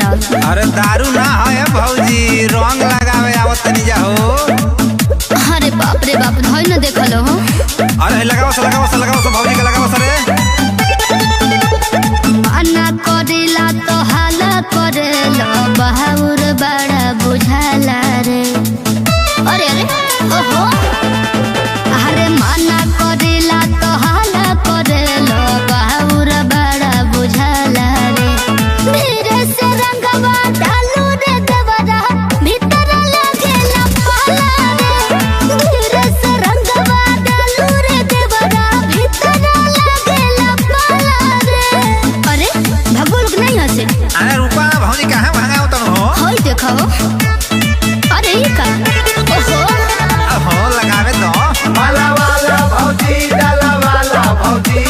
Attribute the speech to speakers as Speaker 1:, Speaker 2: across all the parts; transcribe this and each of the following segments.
Speaker 1: मिलत।
Speaker 2: अरे दारू ना है भौजी, रंग लगावे आवत तनी जा हो।
Speaker 1: अरे बाप रे बाप, धोई न देखल हो।
Speaker 2: अरे लगाओ भौजी के लगाओ रे।
Speaker 1: मना करेला तो हाला करेला, बहाउर बड़ा बुझाला रे। अरे अरे ओहो, अरे मना करेला तो हाला करेला, बहाउर बड़ा बुझाला रे। धीरे से रंगवा डालू रे देवरा, भीतर लगेला पाला रे। धीरे से रंगवा डालू रे देवरा, भीतर लगेला पाला रे। अरे भगोल नहीं हसे।
Speaker 2: अरे रूपा भौजी कहाँ भागा होता हो?
Speaker 1: होई देखो। अरे ये का ओहो
Speaker 2: लगावे तो
Speaker 3: माला वाला भौजी, डाला वाला भौजी,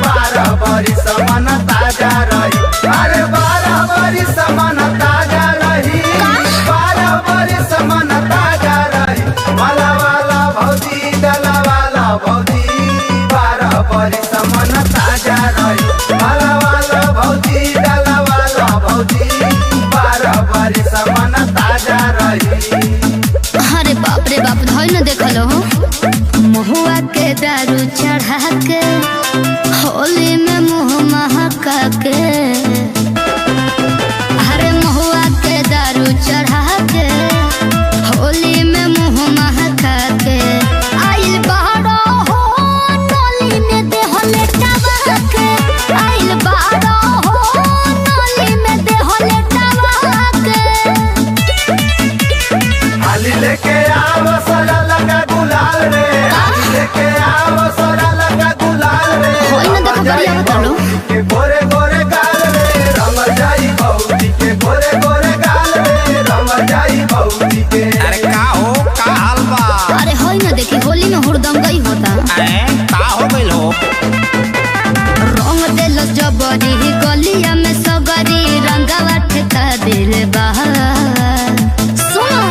Speaker 3: 12 बरिस मन ताजा रही। अरे 12 बरिस मन ताजा रही, 12 बरिस मन ताजा रही। माला वाला भौजी, डाला वाला भौजी, 12 बरिस मन ताजा रही। माला वाला भौजी, डाला वाला भौजी, 12 बरिस मन ताजा रही।
Speaker 1: अरे बाप रे बाप, धोई न देखल हो। महुआ के दारू चढ़ा के, होली में मुँह महका के। अरे महुआ के दारू चढ़ा के, होली में मुँह महका के। आइल बाड़ा हो नली में देह लेटावा के, आइल बाड़ा हो नली में देह लेटावा के।
Speaker 3: हाली लेके आओ सोरा लगा गुलाल रे, हाली लेके आओ सोरा लगा गुलाल रे।
Speaker 1: होई न देखो बढ़िया बतालो।
Speaker 3: के गोरे गोरे गाल रे, रंग जाई भौजी के गोरे गोरे गाल रे, रंग जाई भौजी के।
Speaker 2: अरे का हो, का हाल बा?
Speaker 1: अरे होई न देखी, होली में हुड़दंगई होता।
Speaker 2: का हो गइल हो?
Speaker 1: रंग देल जबरी गलिया में सगरी, रंगवा ठेका दिल बा। सुनो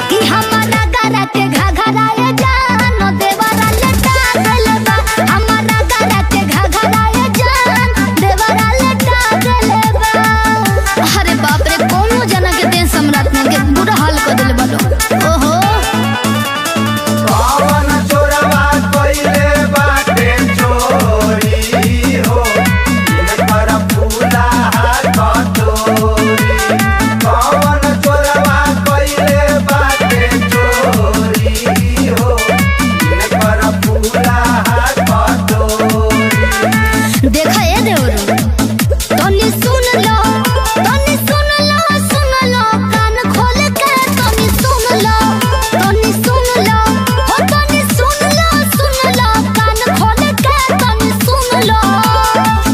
Speaker 1: कि हमारा गरा के घघराए जान, देवरा लेटा दिल बा। हमारा गरा के घघराए जान, देवरा लेटा दिल बा। अरे बाप रे, कोनो जना के देह सम्राट ने के बुरा हाल कर दिल बालो। ओहो
Speaker 3: पवन चोरवा कइले बाटे चोरी हो, इनकर फूला कटोरी। पवन चोरवा कइले बाटे चोरी हो, इनकर फूला कटोरी।
Speaker 1: देखा ये देवरू, तनी सुन लो, तनी सुन लो, सुन लो कान खोल के। तनी सुन लो, तनी सुन लो, हो तनी सुन लो कान खोल के। तनी सुन लो,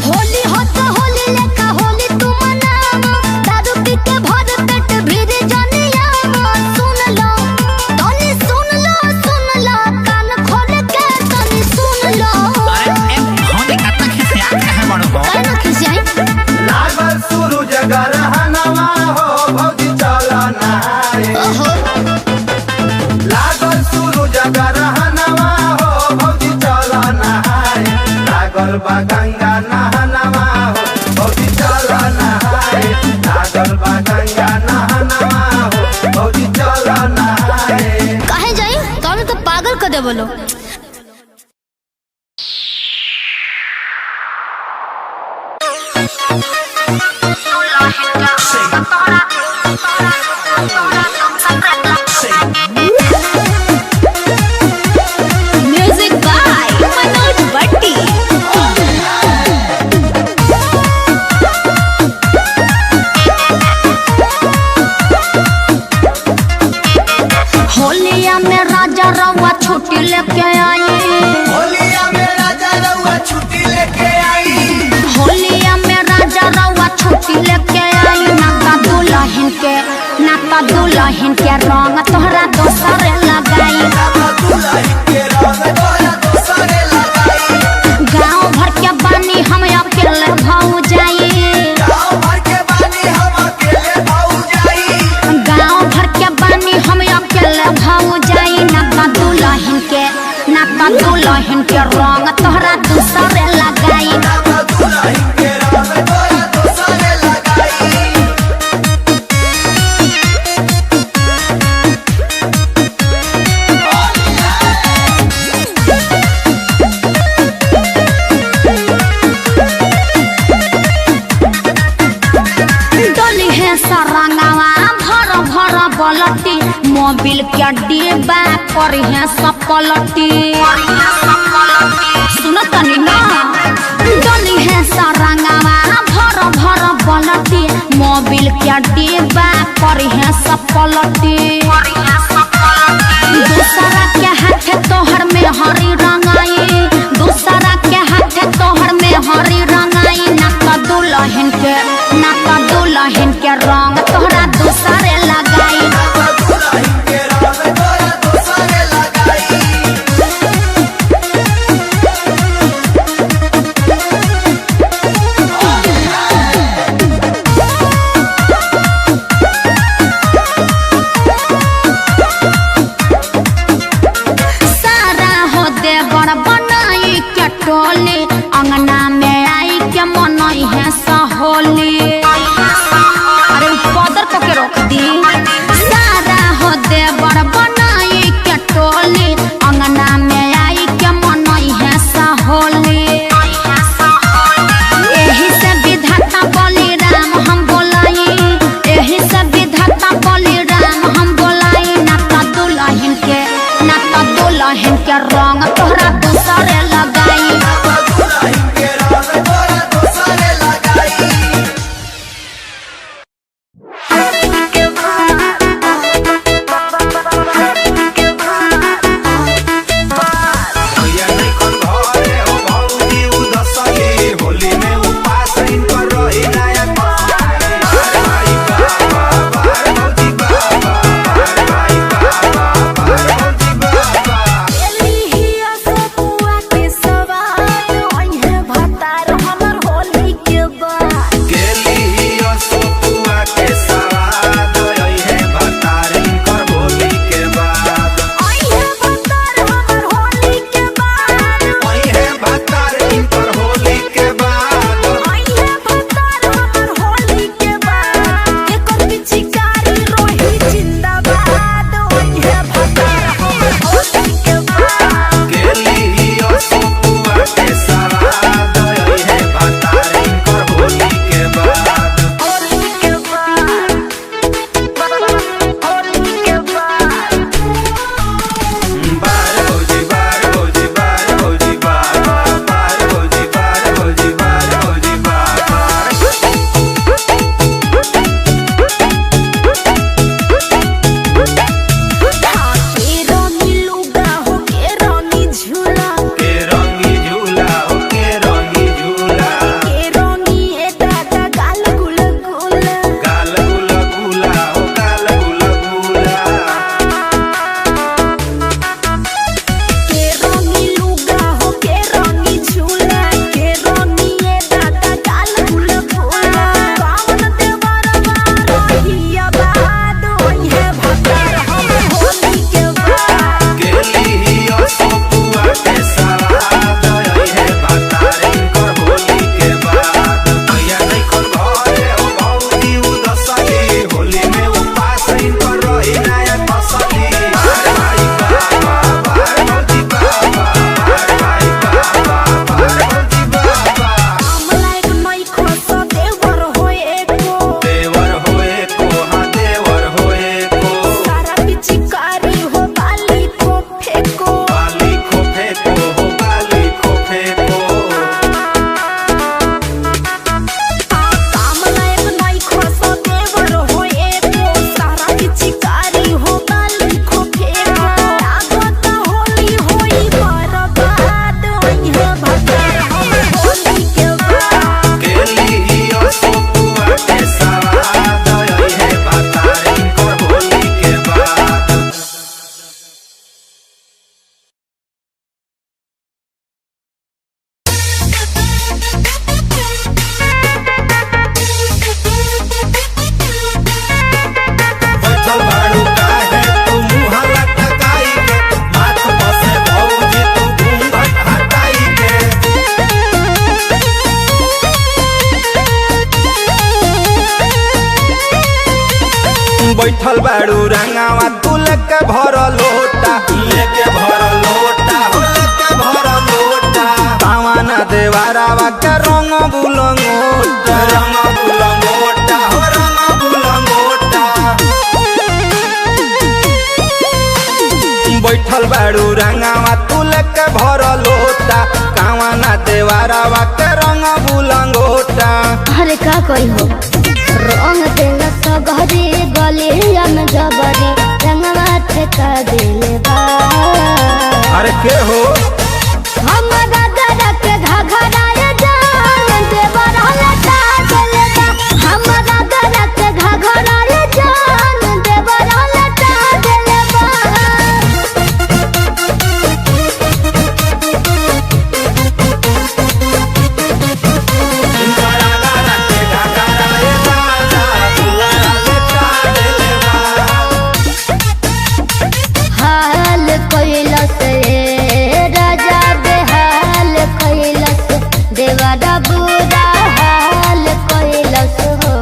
Speaker 1: होली हो तो होली लेका होली तू मनावा, दारू पी के भर पेट भीड़ जनियावा। सुन लो, तनी सुन लो कान खोल के। तनी सुन लो।
Speaker 2: अरे भौजी कितना खिसिया कहाँ बड़ो हो?
Speaker 1: काहे न खिसियाई?
Speaker 3: लागल सूरज गरहनवा हो, भौजी चल नहाए।
Speaker 1: ओहो
Speaker 3: लागल सूरज गरहनवा हो, भौजी चल नहाए। लागल बा गंगा नहनवा हो, भौजी चल नहाए। लागल बा गंगा नहनवा हो, भौजी चल नहाए।
Speaker 1: काहे जाई? तोने तो पागल कर दे बोलो। Music by Manoj Bhatti. होलिया में राजा रउआ छुट्टी लेके आई।
Speaker 3: होलिया में राजा रउआ छुट्टी लेके आई।
Speaker 1: होलिया में राजा रउआ छुट्टी लेके आई। नाता दुल्हन के, नाता दुल्हन के रंग तोहरा दोसरे लगाई।
Speaker 3: दुल्हन के रंग तोरा दोसरे लगाई।
Speaker 1: गाँव भर के बानी हम अकेले भाऊ जाई।
Speaker 3: गाँव भर के बानी हम अकेले भाऊ जाई।
Speaker 1: गाँव भर के बानी हम अकेले भाऊ जाई। नाता दुल्हन के, नाता दुल्हन के रंग तोहरा दोसरे लगाई।
Speaker 3: दुल्हन के रंग तोरा दोसरे लगाई।
Speaker 1: मोबिल क्या डिब्बा करी है सपलटी सुनो तनी ना डली है सारंगवा भर भर बलटी मोबिल क्या डिब्बा करी है सपलटी दूसरा के हाथ तोहर में हरी रंगाई दूसरा के हाथ तोहर में हरी रंगाई ना का दुल्हन के रंग तोहरा दूसरे लगाई टोली अंगना में आई के मनई है सहोली अरे पदर को के रोक दी सारा हो देवर बनाई के टोली अंगना में आई के मनई है सहोली यही से विधाता बलि राम हम बोलाई यही से विधाता बलि राम हम बोलाई ना तो दुल्हन के रंग तोहरा दूसरे लगाई
Speaker 3: बैठल बाड़ू रंगावा तू लेके भर लोटा लेके भर लोटा हो लेके भर लोटा पावन देवारावा के रंग बुलंगोटा हो रंग बुलंगोटा
Speaker 2: बाड़ू रंगावा तू लेके भर लोटा कावा ना देवारावा के रंग बुलंगोटा।
Speaker 1: अरे का कोई हो रंग तेल सगरी गलिया में जबरी रंगवा ठेका दिले बा।
Speaker 2: अरे के हो
Speaker 1: हमरा गरा के घघराए जान देवर लटा दिले बा। हमरा गरा के घघराए जान देवर लटा दिले बा। हाल कैलस राजा बेहाल कैलस देवरा बुरा हाल कैलस हो।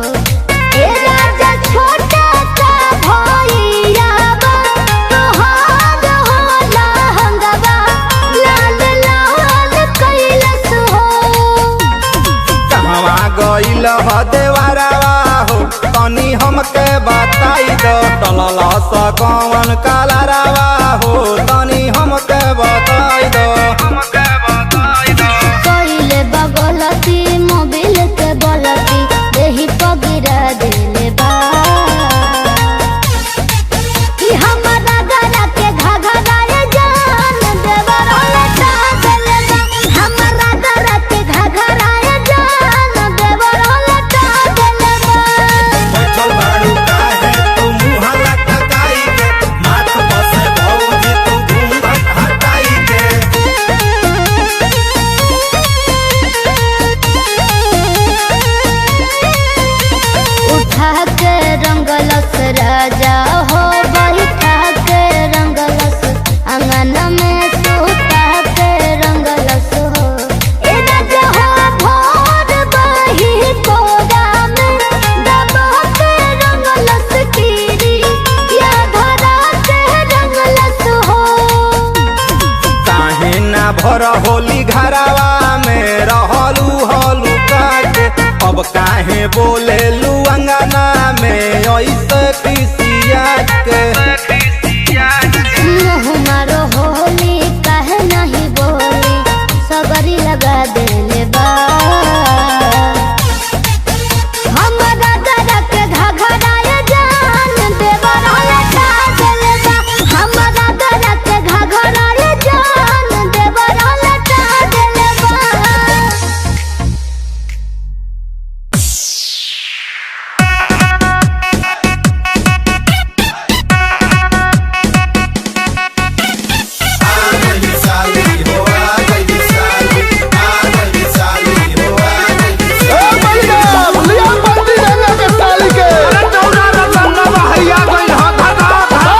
Speaker 1: ए राजा छोटा सा भैया बा तोहार होला हंगवा लाल लाल कैलस हो।
Speaker 2: कहवा गइल ह देवारावा हो तनी हमके बताई दो टलल स कौन कालारावा हो तनी हमके बताई दो।
Speaker 1: कइले बगलती मोबिल के बलती देही पगिरा दिले बा। कि हमरा गरा के घघराए जान देवर लटा दिले बा। हमरा गरा के घघराए जान देवर लटा दिले बा।
Speaker 2: बैठल बाड़ू काहे तू मुँह लटकाई के माथ बसे भौजी तू घूंघट हटाई के।
Speaker 1: उठा के रंगलस राजा हो बैठा के रंगलस अंगन में सुता के रंगलस हो। ए राजा हो भोर बही कोरा में दबा के रंगलस कीरी या धरा के रंगलस हो।
Speaker 2: काहे ना भर होली घरावा में रहलू हलू काटे अब काहे बोलेलू अंगना में ऐसे किसिया के।
Speaker 1: मुँह मारो होली काहे नहीं बोली सबरी लगा देले बा। हमरा गरा के घघराए जान देवर लटा दिले बा। हमरा गरा के घघराए जान देवर लटा दिले बा।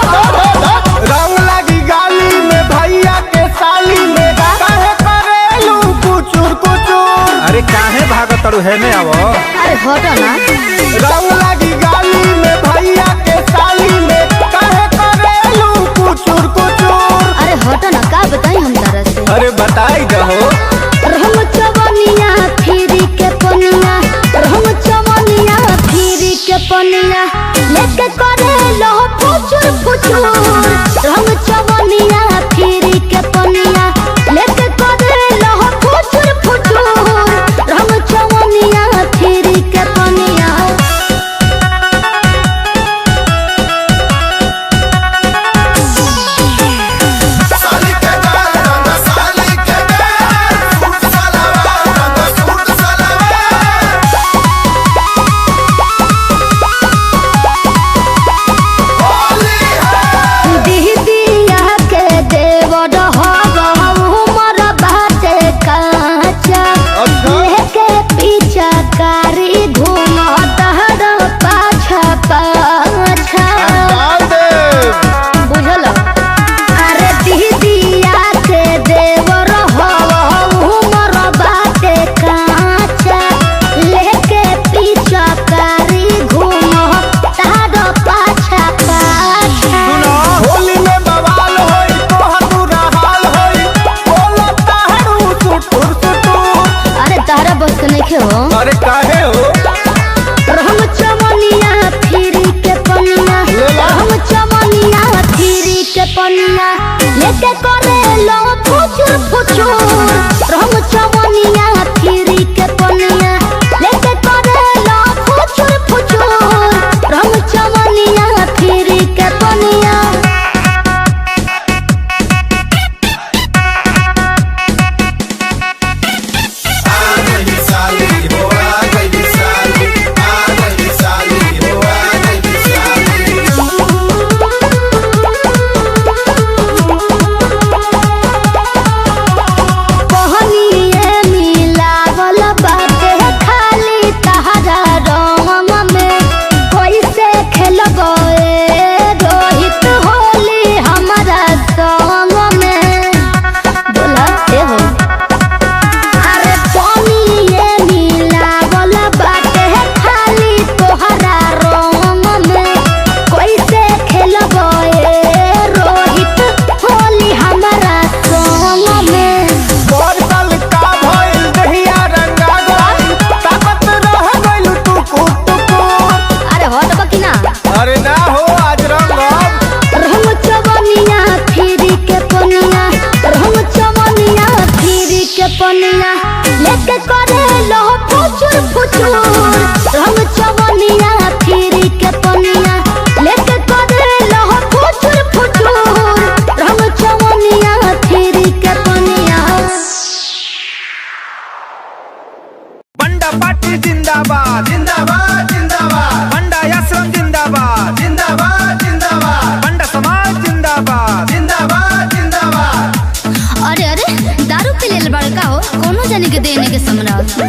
Speaker 3: रंग लगी गाली में भैया के साली में काहे करेलू कुचुर कुचुर।
Speaker 2: अरे काहे भागत तड़ू है में अब
Speaker 1: अरे हटो ना।
Speaker 3: रंग लगी गाली में भैया के साली में काहे करेलू कुचुर कुचुर।
Speaker 1: अरे हटो ना का बताई हम तरह से।
Speaker 2: अरे बताई दहो
Speaker 1: रहम चवनिया फिरी के पनिया रहम चवनिया फिरी के पनिया लेके करे लो फुचुर फुचुर। रहम चवनिया फिरी के पनिया लेके करे लो फुचुर फुचुर। रहम चवनिया फिरी के पनिया।
Speaker 3: साली के गाल रंग साली के गाल सूट सलवार रंग सूट सलवार। होली है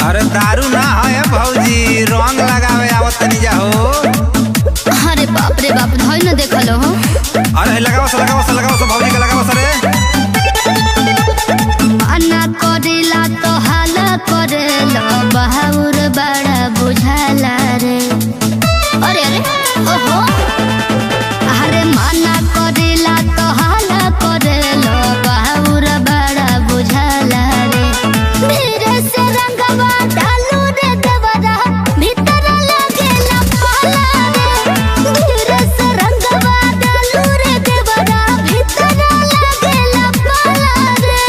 Speaker 2: अरे दारू ना है भौजी, रंग लगावे आवत तनी जा हो।
Speaker 1: अरे बाप रे बाप, धोई न देखलो हो।
Speaker 2: अरे लगाओ भौजी के लगाओ रे।
Speaker 1: मना करेला तो हाला करेला, बहाउर बड़ा बुझाला रे। अरे अरे ओहो, अरे मना करेला तो हाला करेला, बहाउर बड़ा बुझाला रे। धीरे से रंगवा डालू रे देवरा, भीतर लगेला पाला रे। धीरे से रंगवा डालू रे देवरा, भीतर लगेला पाला रे।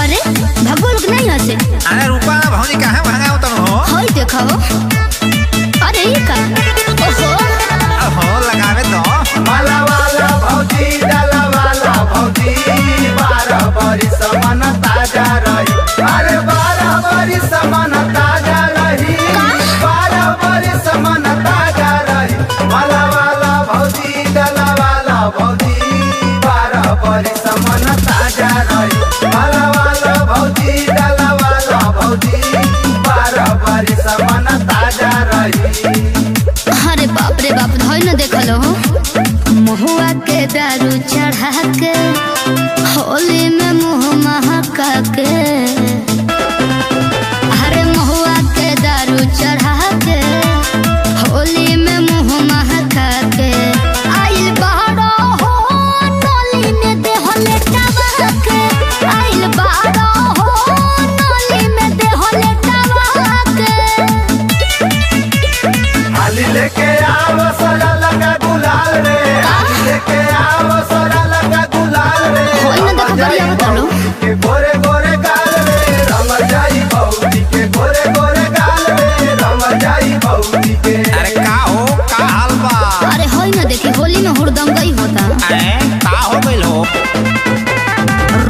Speaker 1: अरे भगोल नहीं हसे।
Speaker 2: अरे रूपा भौजी काहे भागाओ तन हो?
Speaker 1: होई देखो। अरे ये का
Speaker 2: ओहो लगावे तो।
Speaker 3: माला वाला भौजी डाला वाला भौजी, 12 बरिस मन ताजा रही। अरे 12 बरिस मन ताजा रही, 12 बरिस मन ताजा रही। माला वाला भौजी डाला वाला भौजी, 12 बरिस मन ताजा रही। माला वाला भौजी डाला वाला भौजी, 12 बरिस मन ताजा रही।
Speaker 1: अरे बाप रे बाप, धोई न देखलो हो। महुआ के दारू चढ़ा के, होली में मुँह महका के। अरे महुआ के दारू चढ़ा के, होली में मुँह महका के। आइल बाड़ो हो नोली में देह लेटावा के। आइल बाड़ो हो नोली में देह लेटावा के।
Speaker 3: हाली लेके आओ सोरा लगा गुलाल रे, हाली लेके आओ सोरा लगा गुलाल रे।
Speaker 1: होई न देखो बढ़िया बतालो।
Speaker 3: के गोरे गोरे गाल रे, रम जाई भौजी के गोरे गोरे गाल रे, रम जाई भौजी के।
Speaker 2: अरे का हो, का हाल बा?
Speaker 1: अरे होई न देखी, होली में हुड़दंग गई होता।
Speaker 2: अरे का हो गइल हो?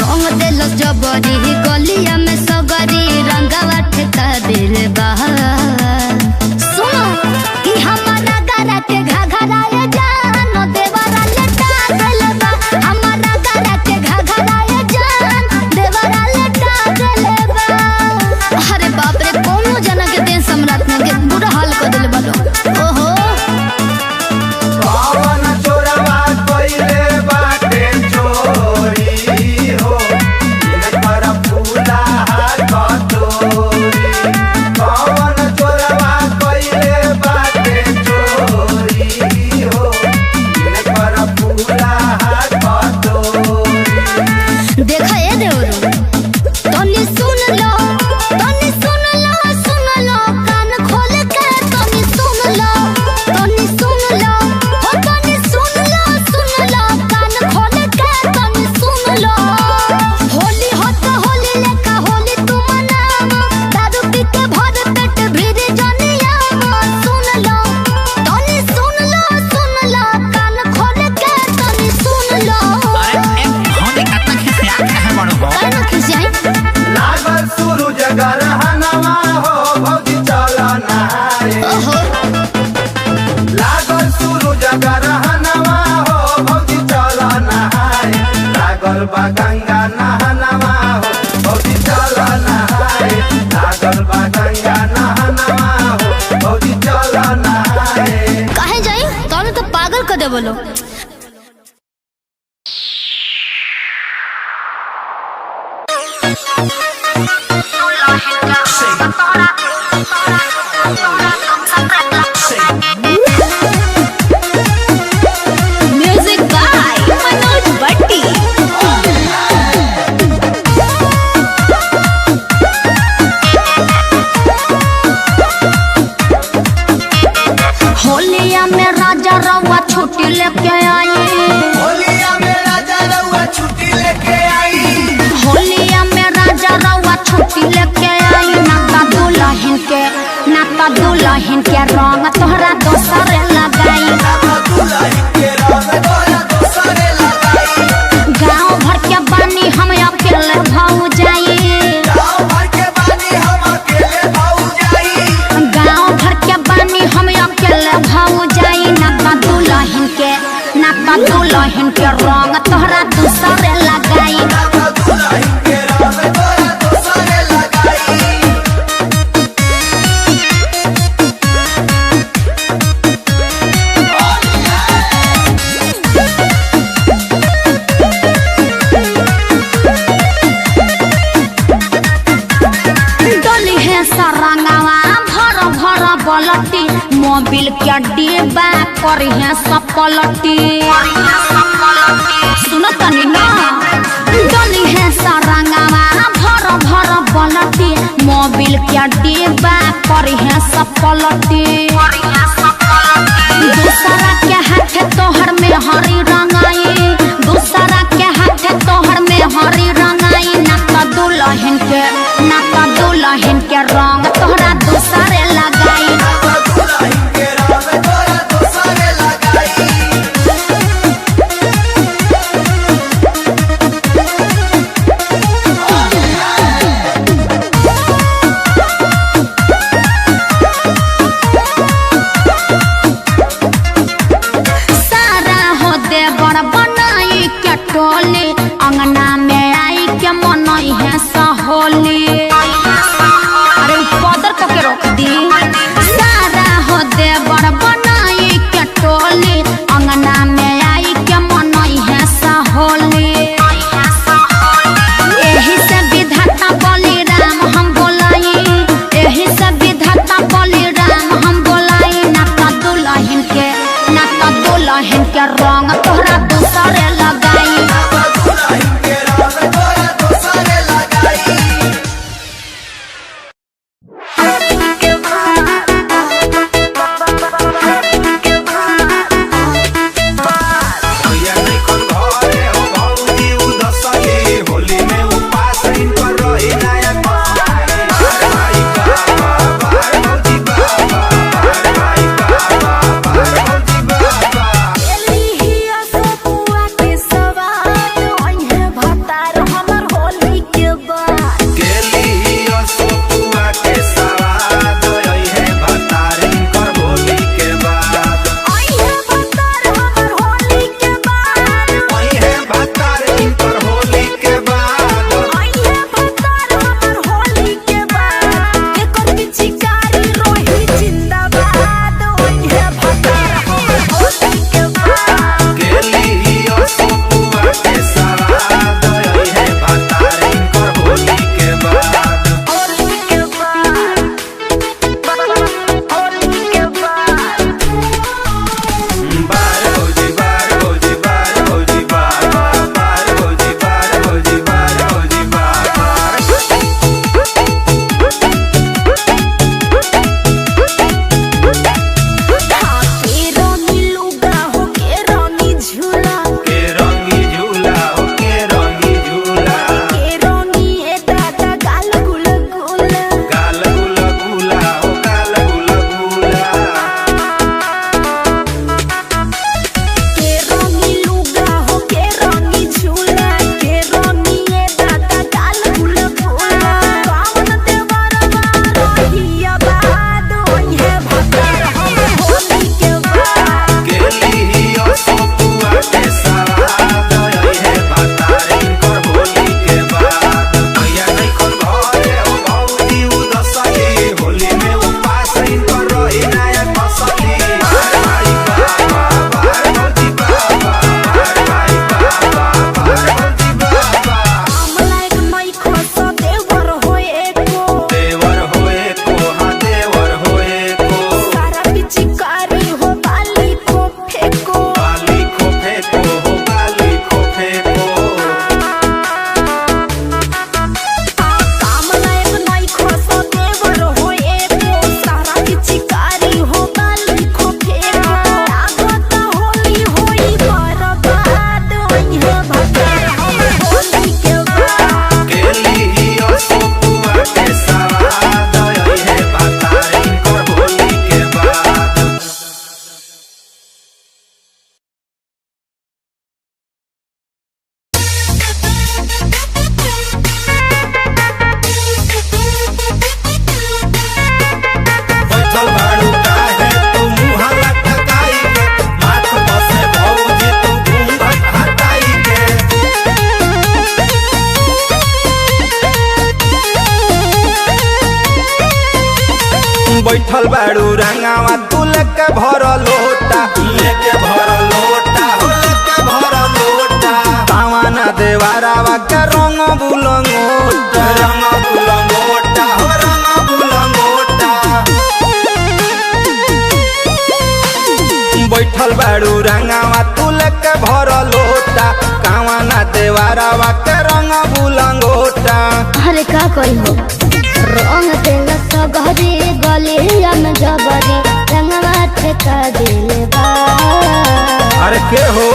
Speaker 1: रंग देल जबरी गलिया में सगरी, रंगवा ठेका दिल बहार। सुनो कि हमारा गरा के घघराए जान, देवरा लेटा दिल बा। हमारा गरा के घघराए जान, देवरा लेटा दिल बा। अरे बाप रे, कोनो जना के देश सम्राट ने के बुरा हाल कर दिल बालो। ओहो
Speaker 3: पवन चोरवा कइले बाटे चोरी हो, इनकर फूला कटोरी। पवन चोरवा कइले बाटे चोरी हो, इनकर फूला कटोरी।
Speaker 1: देखा ए देवरू, तनी सुन लो, तनी सुन लो, सुन लो कान खोल के। तनी सुन लो, तनी सुन लो, हो तनी सुन लो, सुन लो कान खोल के। तनी सुन लो, होली हो तो होली लेका होली तू मनावा, दारू पी के भर पेट भीड़ जनिया। सुन लो, तनी सुन लो, सुन लो कान खोल के। तनी सुन लो।
Speaker 2: अरे भौजी कतना खिसिया काहे बड़ो हो?
Speaker 1: काहे न खिसियाई?
Speaker 3: लागल सूरज गरहनवा हो, भौजी चल नहाए।
Speaker 1: ओहो
Speaker 3: लागल सूरज गरहनवा हो, भौजी चल नहाए। लागल बा गंगा नहनवा हो, भौजी चल नहाए। लागल बा गंगा नहनवा हो, भौजी चल नहाए।
Speaker 1: काहे जाई? तोने तो पागल कर दे बोलो। Music by Manoj Bhatti. होलिया में राजा रवा छुट्टी लेके आई।
Speaker 3: होलिया में राजा रउआ छुट्टी लेके आई।
Speaker 1: होलिया में राजा रवा छुट्टी लेके आई। नाता दुल्हन के, नाता दुल्हन के रंग तोहरा दोसर लगाई।
Speaker 3: दुल्हन के रंग तोरा दोसरे लगाई।
Speaker 1: गाँव भर के बानी हम अकेले भाऊ जाई।
Speaker 3: गाँव भर के बानी हम अकेले भौजाई।
Speaker 1: गाँव भर के बानी हम अकेले भाऊ जाई। नाता दुल्हन के, नाता दुल्हन के रंग तोहरा दोसर लगाई।
Speaker 3: दुल्हन के रंग तोरा दोसरे लगाई।
Speaker 1: के डिब्बा करी है सपलटी सुनो तनी ना डली है सारंगवा भर भर बलटी मोबिल के डिब्बा करी है सपलटी दूसरा के हाथ तोहर में हरी रंगाई दूसरा के हाथ तोहर में हरी रंगाई ना तो दुल्हन के रंग तोहरा दूसरे लगाई अंगना में आई के मनई है सहोली अरे पदर के रोक दी सारा हो देवर बनाई के टोली अंगना में आई के मनई है सहोली यही से विधाता बलि राम हम बोलाई यही से विधाता बलि राम हम बोलाई ना तो दुल्हन के रंग तोहरा दूसरे लगाई
Speaker 2: बैठल बाड़ू रंगावा तू लेके भर लोटा लेके भर लोटा हो लेके भर लोटा तावाना देवारावा के रंग बुलंगोटा रंग बुलंगोटा हो रंग बुलंगोटा बैठल बाड़ू रंगावा तू लेके भर लोटा कावा ना देवारावा के रंग बुलंगोटा।
Speaker 1: अरे का करी हो रंग तेल सगरी गलिया में जबरी रंगवा ठेका दिले बा।
Speaker 2: अरे के हो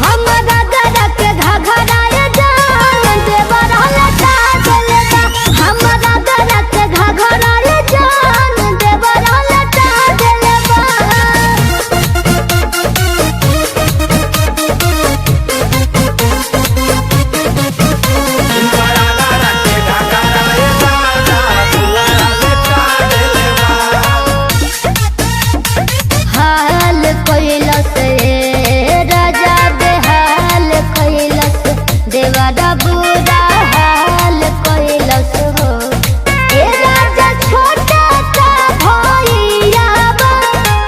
Speaker 1: हमरा दादा के घघराए जान देवर लटा दिले बा। हमरा दादा के घघराए जान देवर लटा दिले बा। हाल कैलस राजा बेहाल कैलस देवरा बुरा हाल कैलस हो। ए राजा छोटा सा भैया बा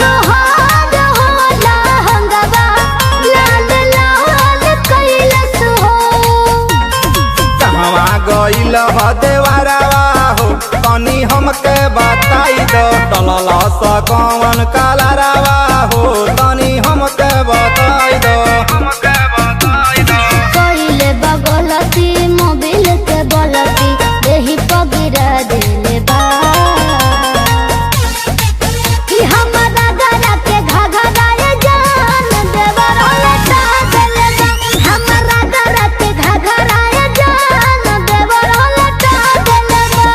Speaker 1: तोहार होला हंगवा लाल लाल कैलस हो।
Speaker 2: कहवा गइल ह देवारावा हो तनी हमके बताई दो टलला स कौन कालारावा हो तनी हमके बताई दो।
Speaker 1: कइले बगलती मोबिल के बलती देही पगिरा देले बा। कि हमरा दादा के घघराए जान देवर लटा देले बा। हमरा दादा के घघराए जान देवर लटा देले बा।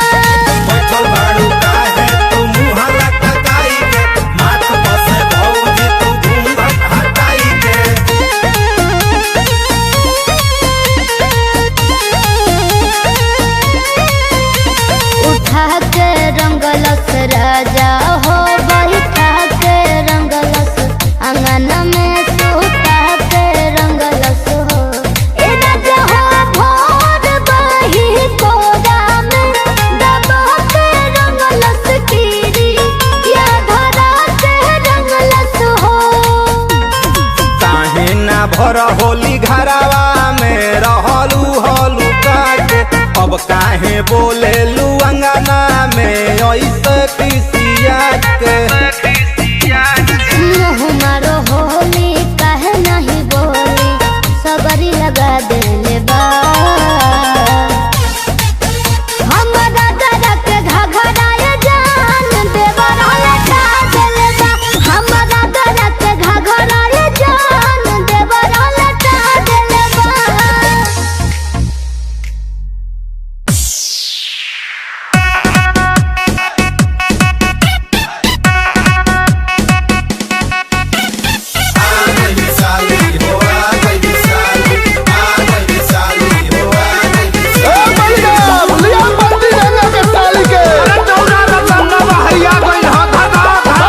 Speaker 2: बैठल बाड़ू काहे तू मुँह लटकाई के माथ बसे भौजी तू घूंघट हटाई के।
Speaker 1: उठा के रंगलस राजा हो बैठा के रंगलस आंगन में सुता के रंगलस हो। ए राजा हो भोर बही कोरा में दबा के रंगलस कीरी या धरा के रंगलस हो।
Speaker 2: काहे ना भर होली घरावा में रहलू हलू काटे अब काहे बोलेलू अंगना में ऐसे किसिया के।
Speaker 1: मुँह मारो होली काहे नहीं बोली सबरी लगा देले बा। हमरा दादा के घघराए जान देवर लटा देले बा। हमरा दादा के घघराए जान देवर लटा देले बा।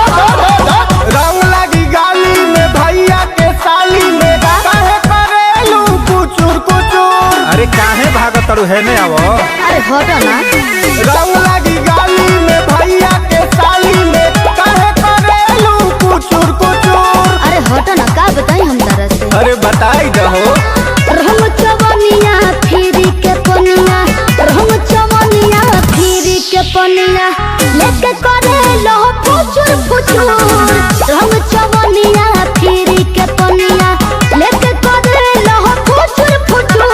Speaker 3: रंग लगी गाली में भैया के साली में काहे करेलू कुचुर कुचुर।
Speaker 2: अरे काहे भागत तारू है ने आवो।
Speaker 1: अरे हटो ना।
Speaker 3: रंग लगी गाली में भैया के साली में काहे करेलू कुचुर कुचुर।
Speaker 1: अरे हटो ना का बताई हम तरह से।
Speaker 2: अरे बताई दहो
Speaker 1: रंग चवनिया फिरी के पनिया रंग चवनिया फिरी के पनिया लेके करे लो फुचुर फुचुर। रंग चवनिया फिरी के पनिया लेके करे लो फुचुर फुचुर।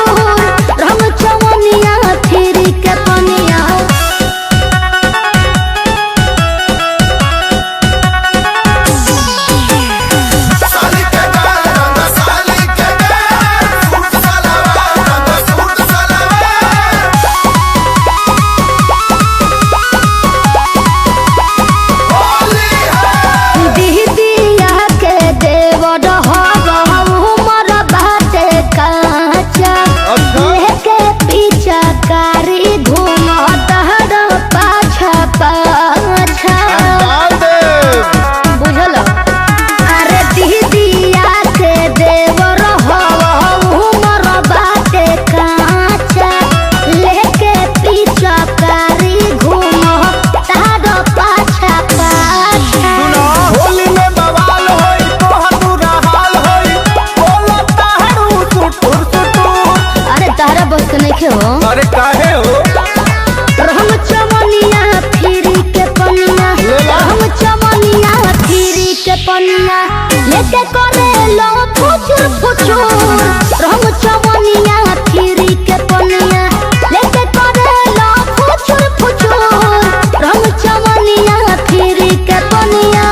Speaker 1: रंग चवनिया फिरी के पनिया लेके करे लो फुचुर फुचुर रंग चवनिया फिरी के पनिया लेके करे लो फुचुर फुचुर रंग चवनिया फिरी के पनिया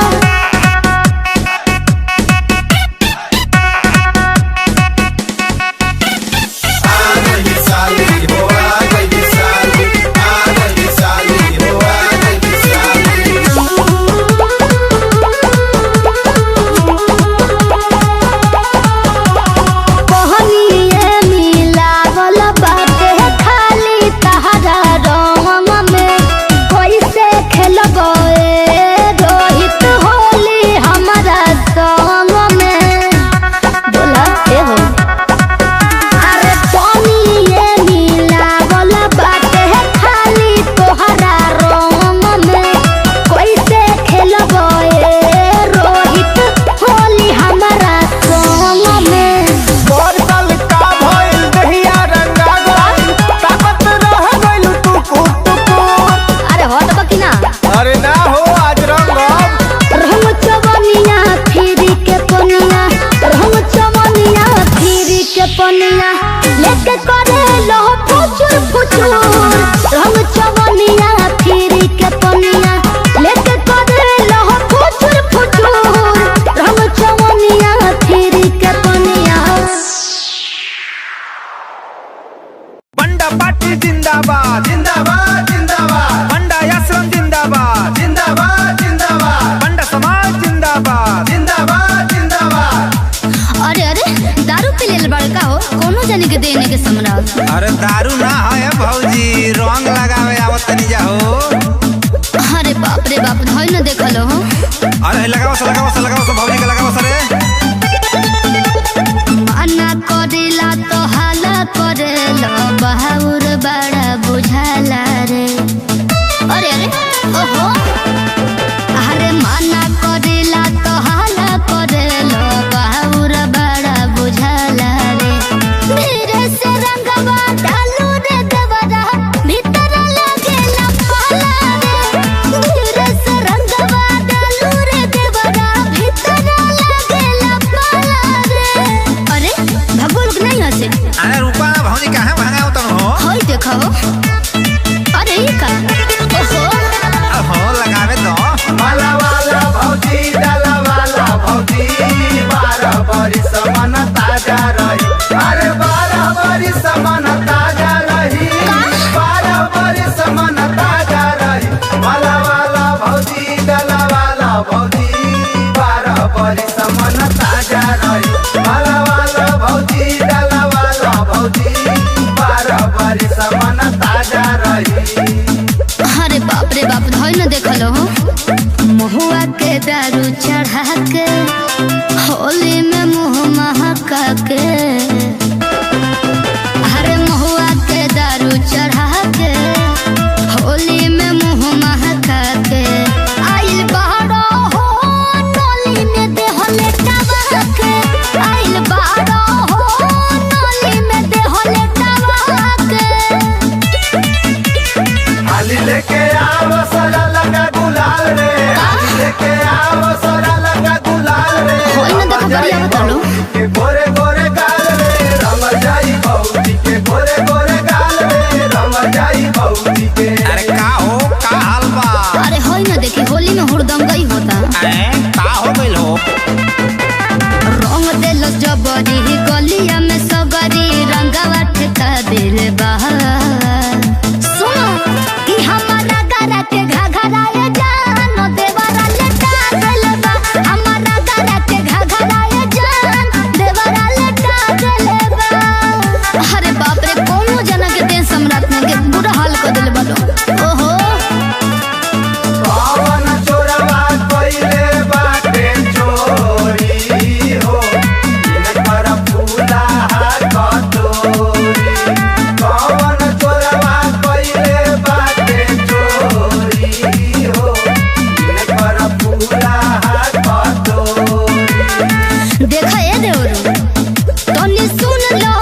Speaker 3: अरे ना हो आज
Speaker 1: रंग चवनिया फिरी के पनिया रंग चवनिया फिरी के पनिया लेके करे लो फुचुर फुचुर रंग चवनिया फिरी के पनिया लेके करे लो फुचुर फुचुर रंग चवनिया फिरी के पनिया
Speaker 2: बंडा पार्टी जिंदाबाद
Speaker 3: जिंदाबाद जिंदाबाद
Speaker 2: बंडा आश्रम जिंदाबाद
Speaker 3: जिंदाबाद जिंदाबाद
Speaker 2: बंडा समाज जिंदाबाद
Speaker 3: जिंदाबाद जिंदाबाद।
Speaker 1: अरे अरे दारू पी लेल बड़का हो कोनो जने के देने के सम्राट
Speaker 2: अरे दारू ना है भौजी रंग लगावे आवत तनी जाओ।
Speaker 1: अरे बाप रे बाप धोई न देखल हो
Speaker 2: अरे लगाओ भौजी के लगाओ रे
Speaker 1: मना करेला तो हाला करेला बहाउर बड़ा बुझाला रे अरे अरे ओहो अरे मना करेला तो हाला करेला बहाउर बड़ा बुझाला रे धीरे से रंगवा डालू रे देवरा भीतर लागेला पाला रे धीरे से रंगवा डालू रे देवरा भीतर लागेला पाला रे अरे भगोल नहीं हसे
Speaker 2: अरे रूपा भौजी कहां भागा उतन हो
Speaker 1: होई देखो अरे ये का ओहो
Speaker 2: हो लगावे तो
Speaker 3: माला वाला भौजी डाला वाला भौजी 12 बरिस मन ताजा रही अरे 12 बरिस मन ताजा रही 12 बरिस मन ताजा रही माला वाला भौजी डाला वाला भौजी 12 बरिस मन ताजा रही माला वाला भौजी डाला वाला भौजी 12 बरिस मन ताजा रही।
Speaker 1: अरे बाप रे बाप धोई न देखल हो महुआ के दारू चढ़ा के होली में मुँह महका के अरे महुआ के दारू चढ़ा के होली में मुँह महका के आइल बाड़ो हो नोली में देहले टबा के आइल बाड़ो हो नोली में देहले टबा के
Speaker 3: हाली लेके आओ सारा लगा गुलाल रे हाली लेके आओ सारा लगा गुलाल रे
Speaker 1: होई न देखो बढ़िया बतालो
Speaker 3: के गोरे गोरे गाल रे रम जाई भौजी के गोरे गोरे गाल रे रम जाई भौजी के।
Speaker 2: अरे का हो का हाल बा
Speaker 1: अरे होई न देखी होली में हुड़दंगई होता
Speaker 2: का हो गइल हो
Speaker 1: रंग देल जबरी गलिया में सगरी रंगवा ठेका दिल बहार सुनो कि हमारा गरा के घघराए जानो देवरा लेटा दिल बा हमारा गरा के घघराए जान देवरा लेटा दिल बा अरे बाप रे कोनो जना के देश सम्राट ने के बुरा हाल कर दिल बा ओहो
Speaker 3: पवन चोरवा कोइले बाटे चोरी हो इनकर फूला कटोरी पवन चोरवा कोइले बाटे चोरी हो इनकर फूला कटोरी।
Speaker 1: देखा ए देवरू तनी सुन लो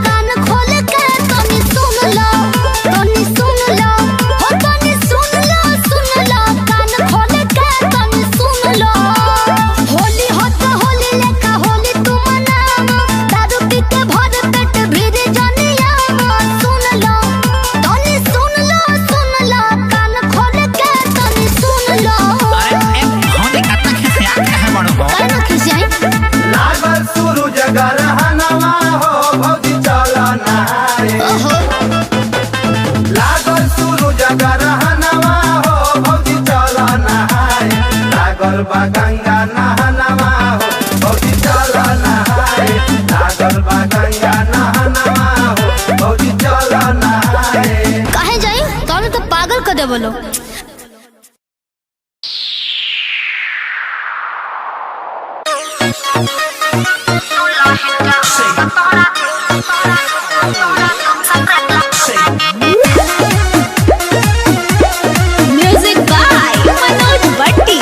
Speaker 1: कान खोल के तनी सुन लो हो तनी सुन लो कान खोल के तनी सुन लो
Speaker 3: नहनवा हो भौजी चल नहाए लागल बा गंगा नहनवा हो भौजी चल नहाए।
Speaker 1: काहे जाई तोने तो पागल कर दे बोलो। Music by Manoj Bhatti.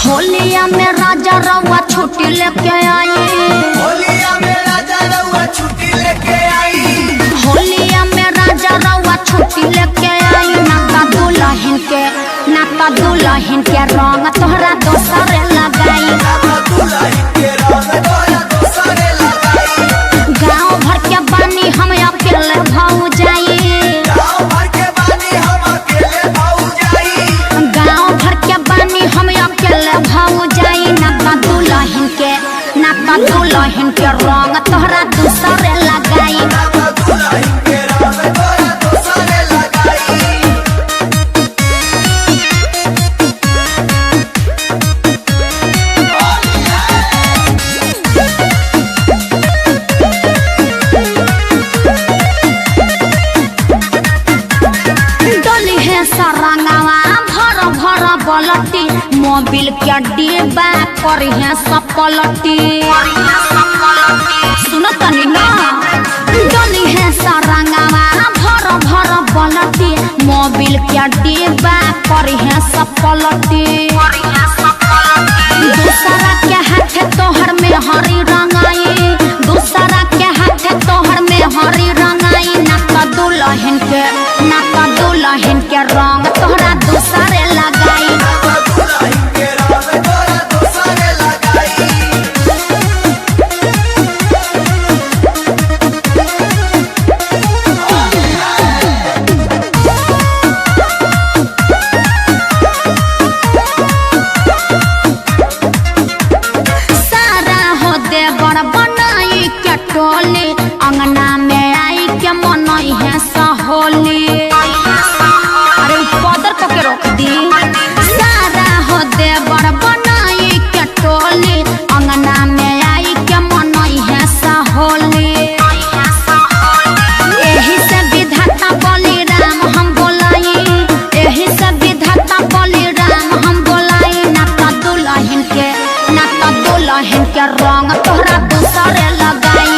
Speaker 1: होलिया में राजा रउआ छुट्टी लेके आई।
Speaker 3: होलिया में राजा रउआ छुट्टी लेके आई।
Speaker 1: होलिया में राजा रउआ छुट्टी लेके आई। नाता दुल्हन के रंग तोहरा दोसरे लगाई। गाँव भर के बानी हम अकेले भौजाई। गाँव भर के बानी हम अकेले भौजाई। नाता दुल्हन के रंग तोहरा दोसरे लगाई। डोली है सरंगवा भर भर बलटी मोबिल के डिब्बा करी है सब पलटी। सुनो तनी ना डोली है सरंगवा भर भर बलटी मोबिल के डिब्बा करी है सब पलटी। दूसरा के हाथ तोहर में हरी रंगाई। दूसरा के हाथ तोहर में हरी रंगाई। नाता दुल्हन के रंग तोहरा दूसरे लगाई। सारा हो देवर बनाई के टोली अंगना में आई के मनई है सहोली। अरे पदर को के रोक दी। सारा हो देवर बनाई के टोली अंगना में आई के मनई है सहोली। एही से विधाता बलि राम हम बोलाई। एही से विधाता बलि राम हम बोलाई। नाता दुल्हन के रंग तोहरा दूसरे लगाई।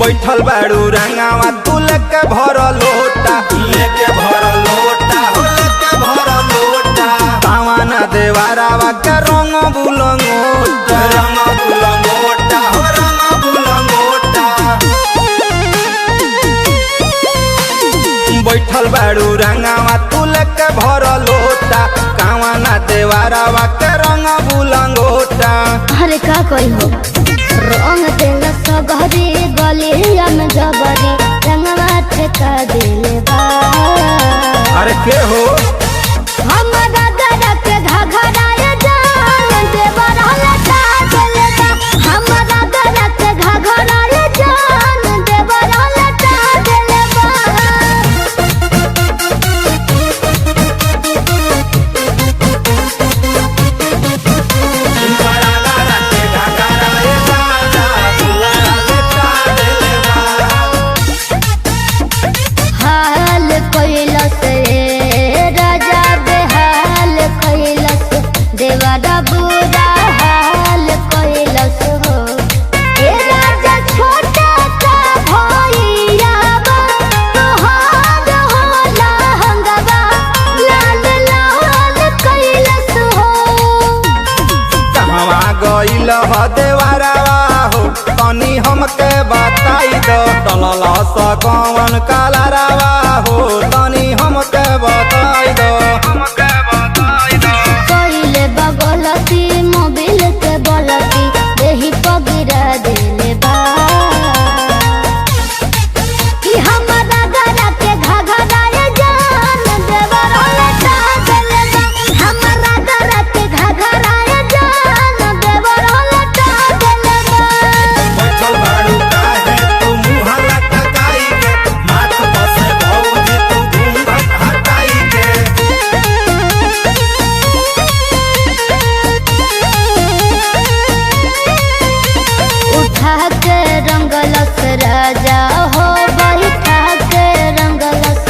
Speaker 2: बैठल बाड़ू रंगावा तू लेके भर लोटा लेके भर लोटा हो लेके भर लोटा तावाना देवारावा के रंग बुलंगोटा रंग बुलंगोटा हो रंग बुलंगोटा बैठल बाड़ू रंगावा तू लेके भर लोटा कावाना देवारावा के रंग बुलंगोटा।
Speaker 1: अरे का कोई हो रंग तेला सगरी गलिया में जबरी रंगवा ठेका दिले बा।
Speaker 2: अरे के हो
Speaker 1: हमरा गरा के घघराए जान देवा रहलता दिले बा। हमरा गरा के घघराए जान देवा रहलता दिले बा। हाल कैलस रे राजा बेहाल कैलस देवारा बुरा हाल कैलस हो। ए राजा छोटा सा भैया बा तोहार होला हंगवा लाल लाल कैलस हो।
Speaker 2: कहवा गइल ह देवारावा हो तनी हमके बताई दो टलल स कौन कालारावा हो तनी हमके बताई दो हमके बताई दो।
Speaker 1: कइले बगलती मोबिल के बलती देही पगिरा देले बा। कि हमरा गरा के घघराए जान देवा रहलता दिले बा। हमरा गरा के घघराए जान देवा रहलता दिले बा।
Speaker 2: बैठल बाड़ू काहे तू मुँह लटकाई के माथ बसे भौजी तू घूंघट हटाई के।
Speaker 1: उठा के रंगलस राजा हो बैठा के रंगलस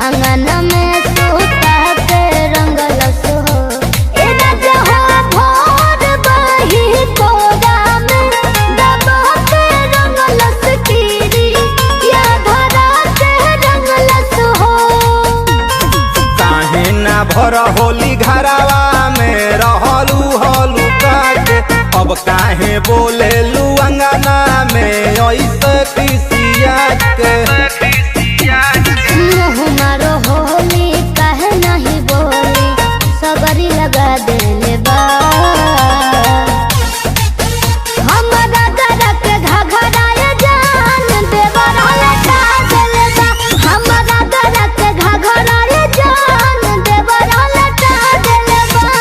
Speaker 1: आंगन में सुता के रंगलस हो। ए राजा हो भोर बही कोरा में दबा के रंगलस कीरी या धरा के रंगलस हो।
Speaker 2: काहे ना भर होली घरावा में रहलू हलू काटे अब काहे बोले लू अंगना में ऐसे किसिया के।
Speaker 1: मुँह मारो होली काहे नहीं बोली सबरी लगा देले बा। हमरा गरा के घघराए जान देवा रहलता दिले बा। हमरा गरा के घघराए जान देवा रहलता दिले बा।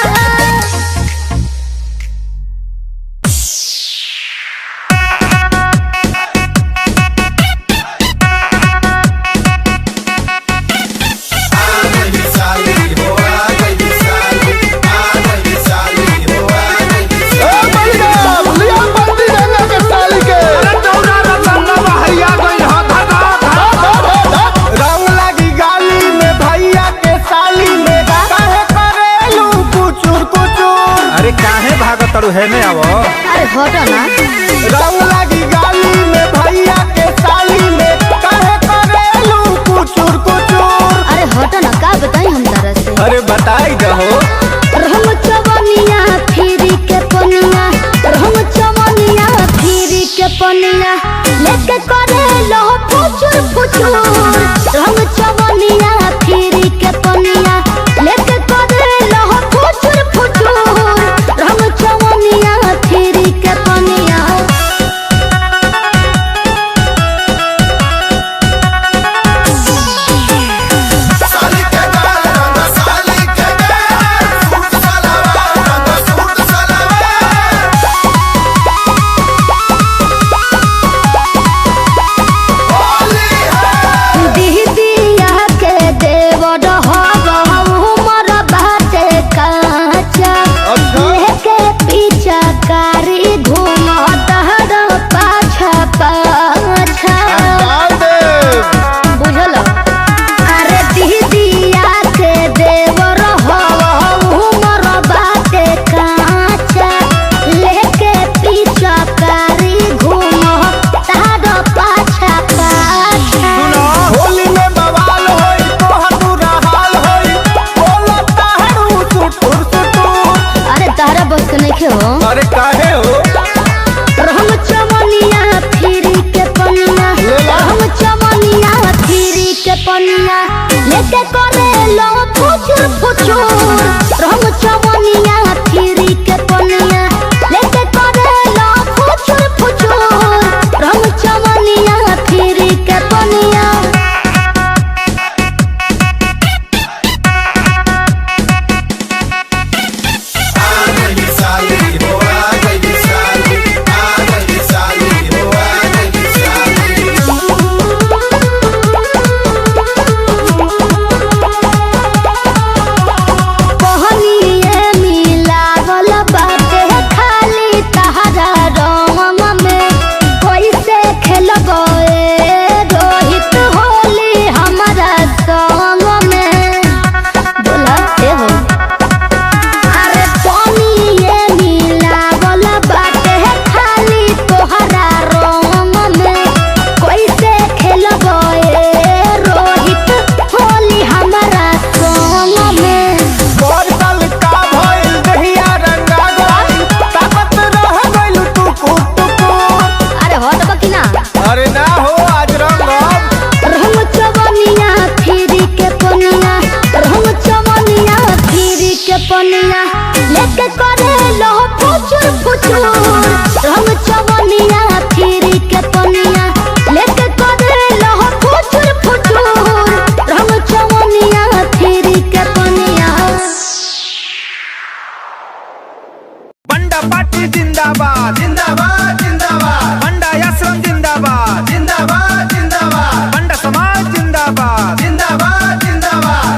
Speaker 3: रंग लगी गाली में भैया के साली में काहे करेलू कुचुर कुचुर।
Speaker 2: अरे काहे भागत तड़ू है में आवो
Speaker 1: अरे हटो ना।
Speaker 3: रंग लगी गाली में भैया के साली में काहे करेलू कुचुर कुचुर।
Speaker 1: अरे हटो ना का बताई हम तरह से।
Speaker 2: अरे बताई दहो
Speaker 1: रंग चवनिया फिरी के पनिया रंग चवनिया फिरी के पनिया लेके करे लो फुचुर फुचुर। रंग चवनिया फिरी के पनिया लेके करे लो फुचुर फुचुर। रंग चवनिया फिरी के पनिया।
Speaker 3: साली के गाल रंग साली के गाल सूट सलवार रंग सूट सलवार। होली है
Speaker 1: दीदिया नहीं हो।
Speaker 2: अरे काहे हो?
Speaker 1: रहम चमनिया फिरी के पनिया, रहम चमनिया फिरी के पनिया लेके करे लो फुचुर फुचुर। रहम चमनिया फिरी के पनिया लेके करे लो फुचुर फुचुर। रहम चमनिया फिरी के पनिया।
Speaker 2: अरे ना हो आज रंग
Speaker 1: रहम चवनिया फिरी के पनिया, रहम चवनिया फिरी के पनिया लेके करे लो फुचुर फुचुर। रहम चवनिया फिरी के पनिया लेके करे लो फुचुर फुचुर। रहम चवनिया फिरी के पनिया।
Speaker 2: बंडा पार्टी जिंदाबाद
Speaker 3: जिंदाबाद जिंदाबाद
Speaker 2: बंडा आश्रम जिंदाबाद
Speaker 3: जिंदाबाद जिंदाबाद
Speaker 2: बंडा समाज जिंदाबाद
Speaker 3: जिंदाबाद जिंदाबाद।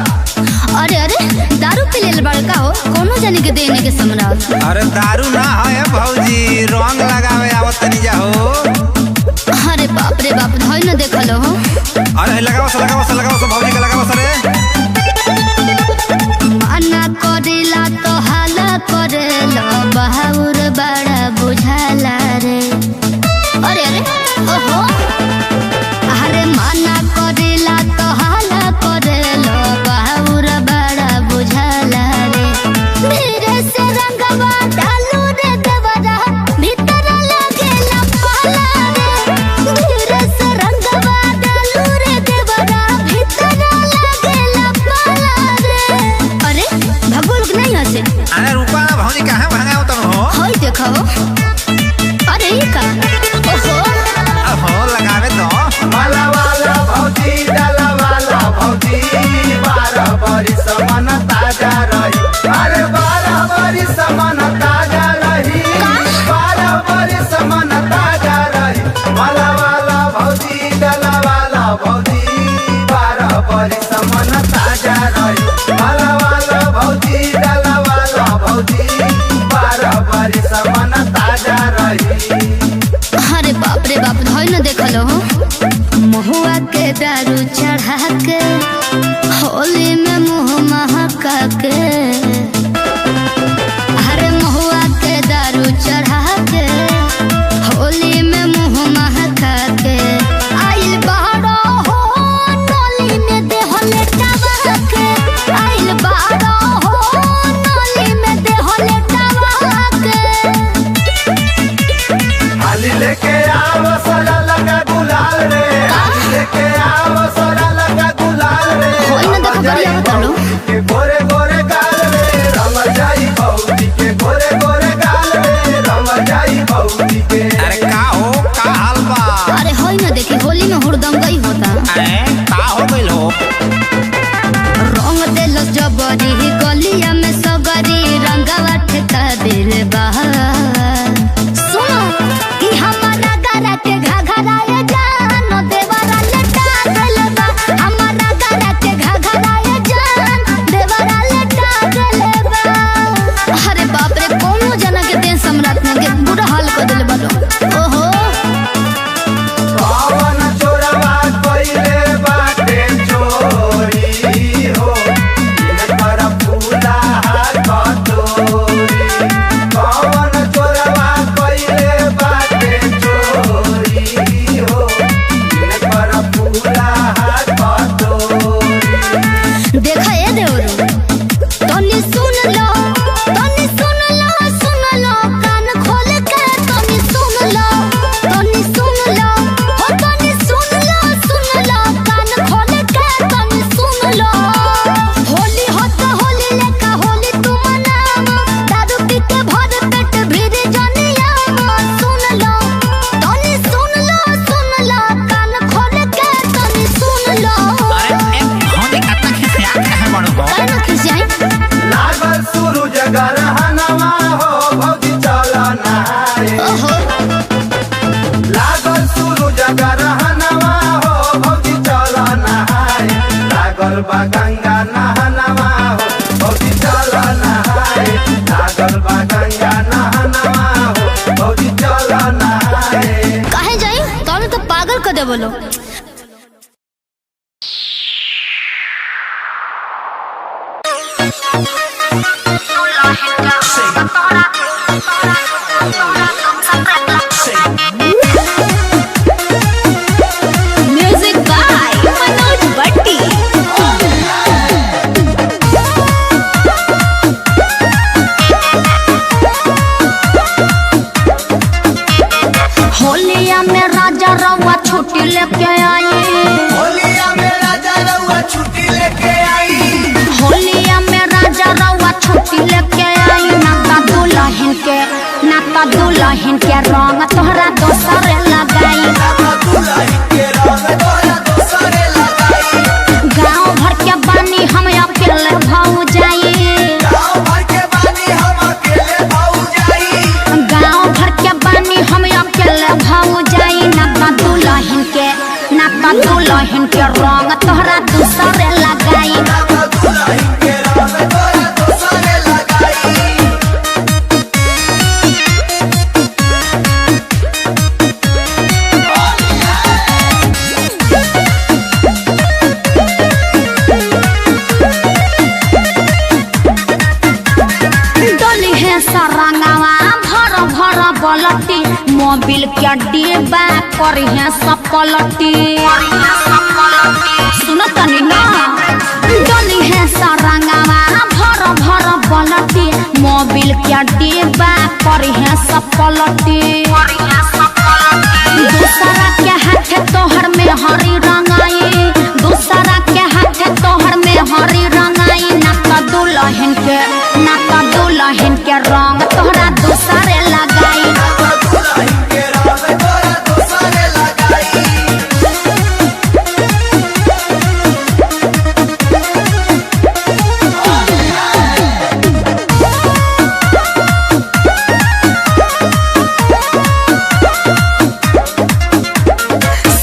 Speaker 1: अरे अरे दारू पी लेल बड़का हो, कोनो जानी के देने के सम्राट।
Speaker 2: अरे दारू ना है भौजी, रंग लगावे आवत तनी जा हो।
Speaker 1: अरे बाप रे बाप, धोई न देखल हो।
Speaker 2: अरे लगाओ से भौजी के लगाओ रे।
Speaker 1: माना करेला तो हाला करेला, बहाउर बड़ा बुझाला रे। अरे अरे ओहो, अरे माना करेला तो हाला करेला, बहाउर बड़ा बुझाला रे। धीरे से रंगवा डालू रे देवरा, भीतर लगेला पाला रे। धीरे से रंगवा डालू रे देवरा, भीतर लगेला पाला रे। अरे भगोल नहीं हसे।
Speaker 2: अरे रूपा भौजी कहां भागा होतन हो?
Speaker 1: होई देखो। अरे ये का ओहो
Speaker 2: अहो लगावे तो
Speaker 3: माला वाला भौजी डाला वाला भौजी, 12 बरिस मन ताजा रही। अरे 12 बरिस मन ताजा रही, 12 बरिस मन ताजा रही। माला वाला भौजी डाला वाला भौजी, 12 बरिस मन ताजा रही। माला वाला भौजी डाला वाला भौजी, 12 बरिस मन ताजा रही।
Speaker 1: अरे बाप रे बाप, धोई न देखल हो। महुआ के दारू चढ़ा के होली में मुँह महका के। अरे महुआ के दारू चढ़ा के होली में मुँह महका के। आइल बाड़ो हो नोली में देह लेटावा के। आइल बाड़ो हो नोली में देह लेटावा के।
Speaker 3: हाली लेके आओ सोरा लगा गुलाल रे, हाली लेके आओ सोरा लगा गुलाल रे।
Speaker 1: होई न देखो बढ़िया बतालो।
Speaker 3: के गोरे गोरे गाल रे, रंग जाई भौजी के गोरे गोरे गाल रे, रंग जाई भौजी के।
Speaker 2: अरे का हो, का हाल बा?
Speaker 1: अरे होई न देखी, होली में हुड़दंगई होता।
Speaker 2: अरे का हो गइल हो?
Speaker 1: रंग देल जबरी गलिया में सगरी, रंगवा ठेका दिल बहार। सुनो कि हमारा गरा के घघराए जान, देवरा लेटा गइल बा। हमारा गरा के घघराए जान, देवरा लेटा गइल बा। अरे बाप रे, कोनो जना के देह सम्राट ने के बुरा हाल कर दिल बा। ओहो
Speaker 3: पवन चोरवा कइले बाटे चोरी हो, इन पर फूला हाथ कटोरी। पवन नहाए
Speaker 1: ओहो
Speaker 3: लागल सुरु जगरहनवा हो भौजी चल नहाए लागल बा गंगा नहनवा हो भौजी चल नहाए लागल बा गंगा नहनवा हो भौजी चल नहाए
Speaker 1: काहे जाई तोने तो पागल कर दे बोलो म्यूजिक बाय मनोज भट्टी होलिया में राजा रउआ छुट्टी लेके आई
Speaker 3: होलिया में राजा रउआ छुट्टी लेके आई
Speaker 1: होलिया में राजा रउआ छुट्टी लेके आई नाता दुल्हन के रंग तोहरा दोसरे लगाई गाँव भर के बानी हम अकेले भाऊ जाई गाँव भर के बानी हम अकेले भाऊ जाई नाता दुल्हन के रंग तोहरा दोसरे लगाई डोली है सरंगवा भर भर बलटी मोबिल के डिब्बा करी है सपलटी सुनो तनी ना डोली है सरंगवा भर भर बलटी मोबिल के डिब्बा करी है सपलटी दूसरा के हाथ तोहर में हरी रंगाई दूसरा के हाथ तोहर में हरी रंगाई नाता दुल्हन के रंग तोहरा दूसरे लगाई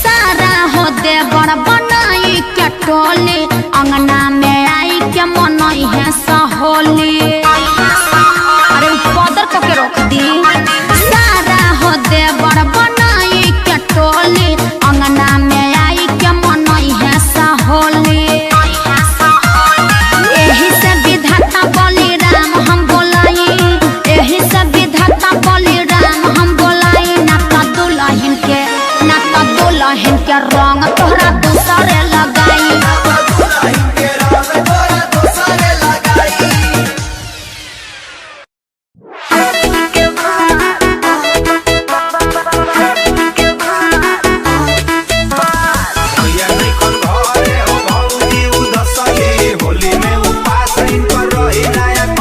Speaker 1: सारा हो देवर बनाई के टोली अंगना में आई के मनई है सहोली अरे पदर को के रोक दी सारा हो देवर बनाई के टोली अंगना में आई के मनई है सहोली एही से विधाता बलि राम हम बोलाई एही से विधाता बलि राम हम बोलाई नाता दुल्हन के रंग तोहरा दूसरे लगाई
Speaker 3: होली में उपास पर रही नायक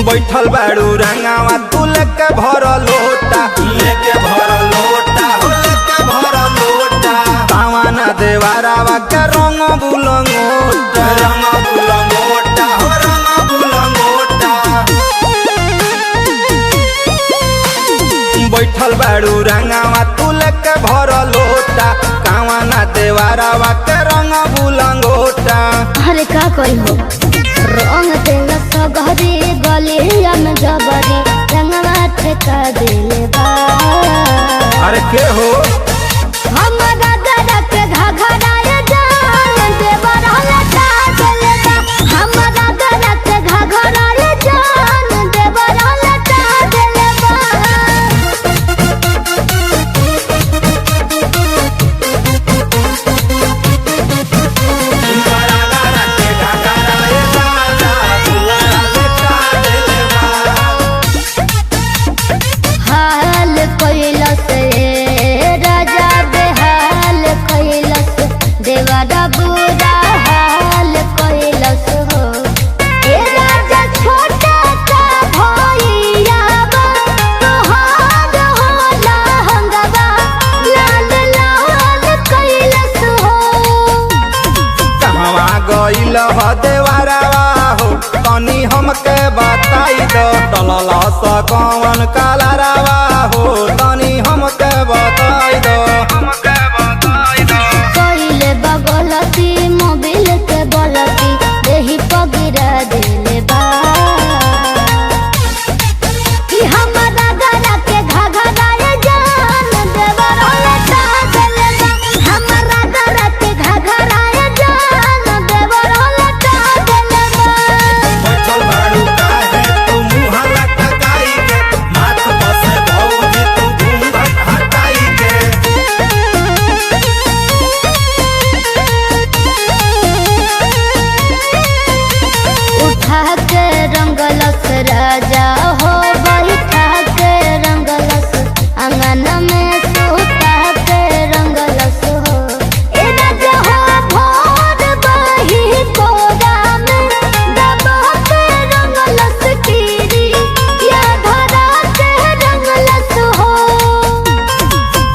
Speaker 2: बैठल बाड़ू रंगावा तू लेके भर लोटा लेके भर लोटा हो लेके भर लोटा तावाना देवारावा के रंग बुलंगोटा रंग बुलंगोटा हो रंग बुलंगोटा बैठल बाड़ू रंगावा तू लेके भर लोटा तावाना देवारावा के रंग बुलंगोटा।
Speaker 1: अरे का कोई हो रंग देला सगरी गलिया में जबरी रंगवा ठेका देले बा।
Speaker 2: अरे के हो
Speaker 1: हमरा गरा के घघराए जान देवर लटा देले बा। हमरा गरा के घघराए जान देवर लटा देले बा। हाल कैलस राजा बेहाल कैलस देवरा बुरा हाल कैलस हो। ए राजा छोटा का भैया बा तोहार होला हंगवा लाल लाल कैलस हो।
Speaker 2: कहवा गइल ह देवारावा हो तनी हमके बताई दो टलल स कौन कालारावा हो तनी हमके बताई दो हमके बताई दो।
Speaker 1: कइले बगलती मोबिल के बलती देही पगिरा देले बा। कि हमरा गरा के घघराए जान देवर लटा देले बा। हमरा गरा के घघराए जान देवर लटा देले बा।
Speaker 2: बैठल बाड़ू काहे तू मुँह लटकाई के माथ बसे भौजी तू घूंघट हटाई के।
Speaker 1: उठा के रंगलस राजा हो बैठा के रंगलस आंगन में सुता के रंगलस हो। ए राजा हो भोर बही कोरा में दबा के रंगलस कीरी या धरा के रंगलस हो।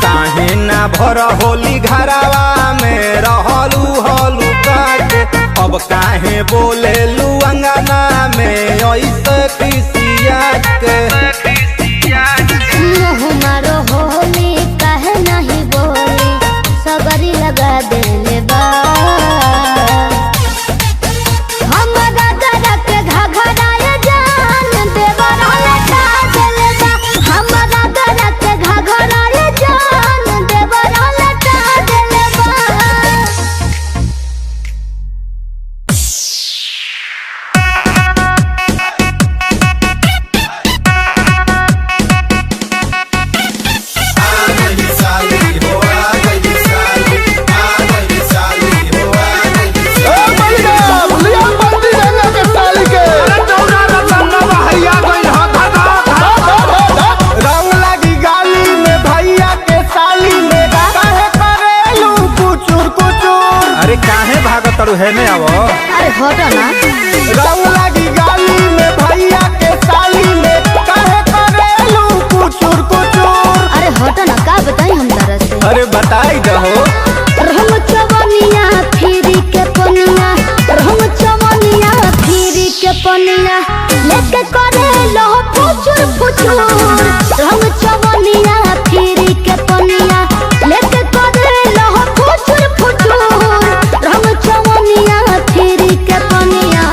Speaker 2: काहे ना भर होली घरावा में रहलू हलू काटे अब काहे बोलेलू अंगना में ऐसे किसिया के।
Speaker 1: मुँह मारो होली काहे नहीं बोली सगरी लगा देले बा। हमरा गरा के घघराए जान देवर लटा देले बा। हमरा गरा के घघराए जान देवर लटा देले बा।
Speaker 3: रंग लगी गाली में भैया के साली में काहे करेलू कुचुर कुचुर।
Speaker 2: अरे काहे भागत तड़ू है में आवो
Speaker 1: अरे हटो ना।
Speaker 3: रंग लगी गाली में भैया के साली में काहे करेलू कुचुर कुचुर।
Speaker 1: अरे हटो ना का बताई हम तरह से।
Speaker 2: अरे बताई दहो
Speaker 1: रंग चवनिया फिरी के पनिया रंग चवनिया फिरी के पनिया लेके करे लो फुचुर फुचुर। रंग चवनिया फिरी के पनिया लेके करे लो फुचुर फुचुर। रंग चवनिया फिरी के पनिया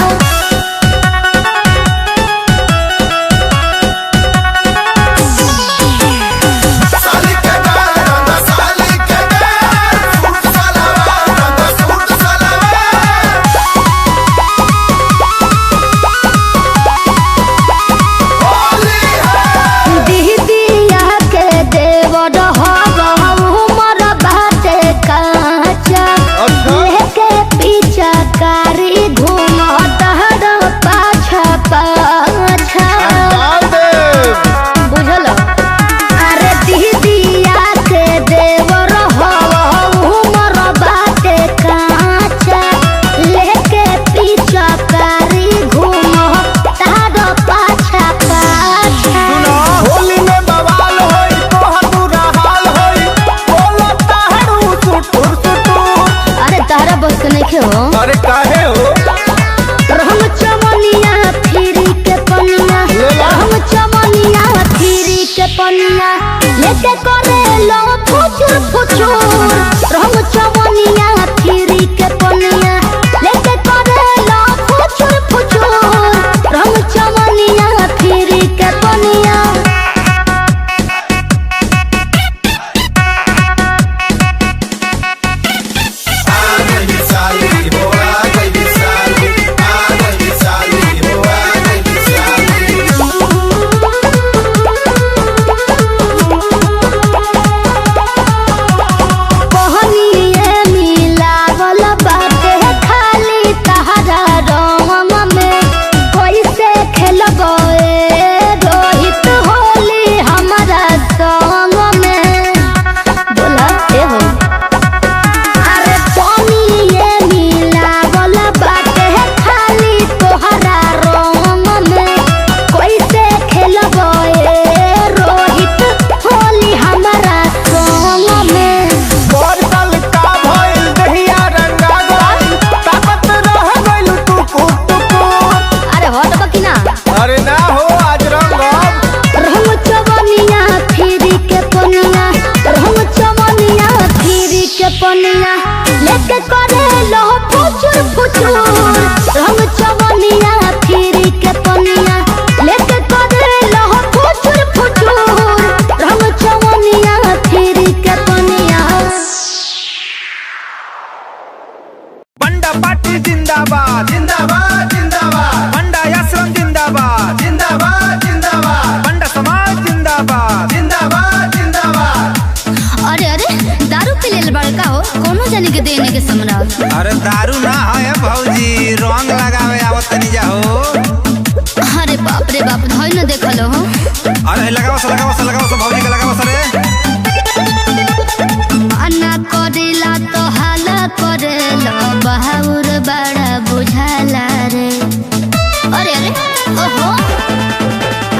Speaker 1: लेके करेलो फुचुर फुचुर रंग चवनिया फिरी के पनिया लेके करेलो फुचुर फुचुर रंग चवनिया फिरी के पनिया लेके करेलो फुचुर फुचुर रंग चवनिया फिरी के पनिया लेके करेलो फुचुर फुचुर रंग चवनिया फिरी के पनिया
Speaker 2: बंडा पार्टी जिंदाबाद
Speaker 3: जिंदाबाद जिंदाबाद
Speaker 2: बंडा आश्रम जिंदाबाद
Speaker 3: जिंदाबाद जिंदाबाद
Speaker 2: बंडा समाज जिंदाबाद
Speaker 3: जिंदाबाद जिंदाबाद।
Speaker 1: अरे अरे दारू पी लेल बड़का हो कोनो जाने के देने के समराव
Speaker 2: अरे दारू ना है भौजी रंग लगावे आवत तनी जाओ।
Speaker 1: अरे बाप रे बाप धोई न देखलो हो
Speaker 2: अरे लगाओ भौजी के लगाओ रे
Speaker 1: मना करेला तो हाला करेला बहाउर बड़ा बुझाला रे अरे अरे ओहो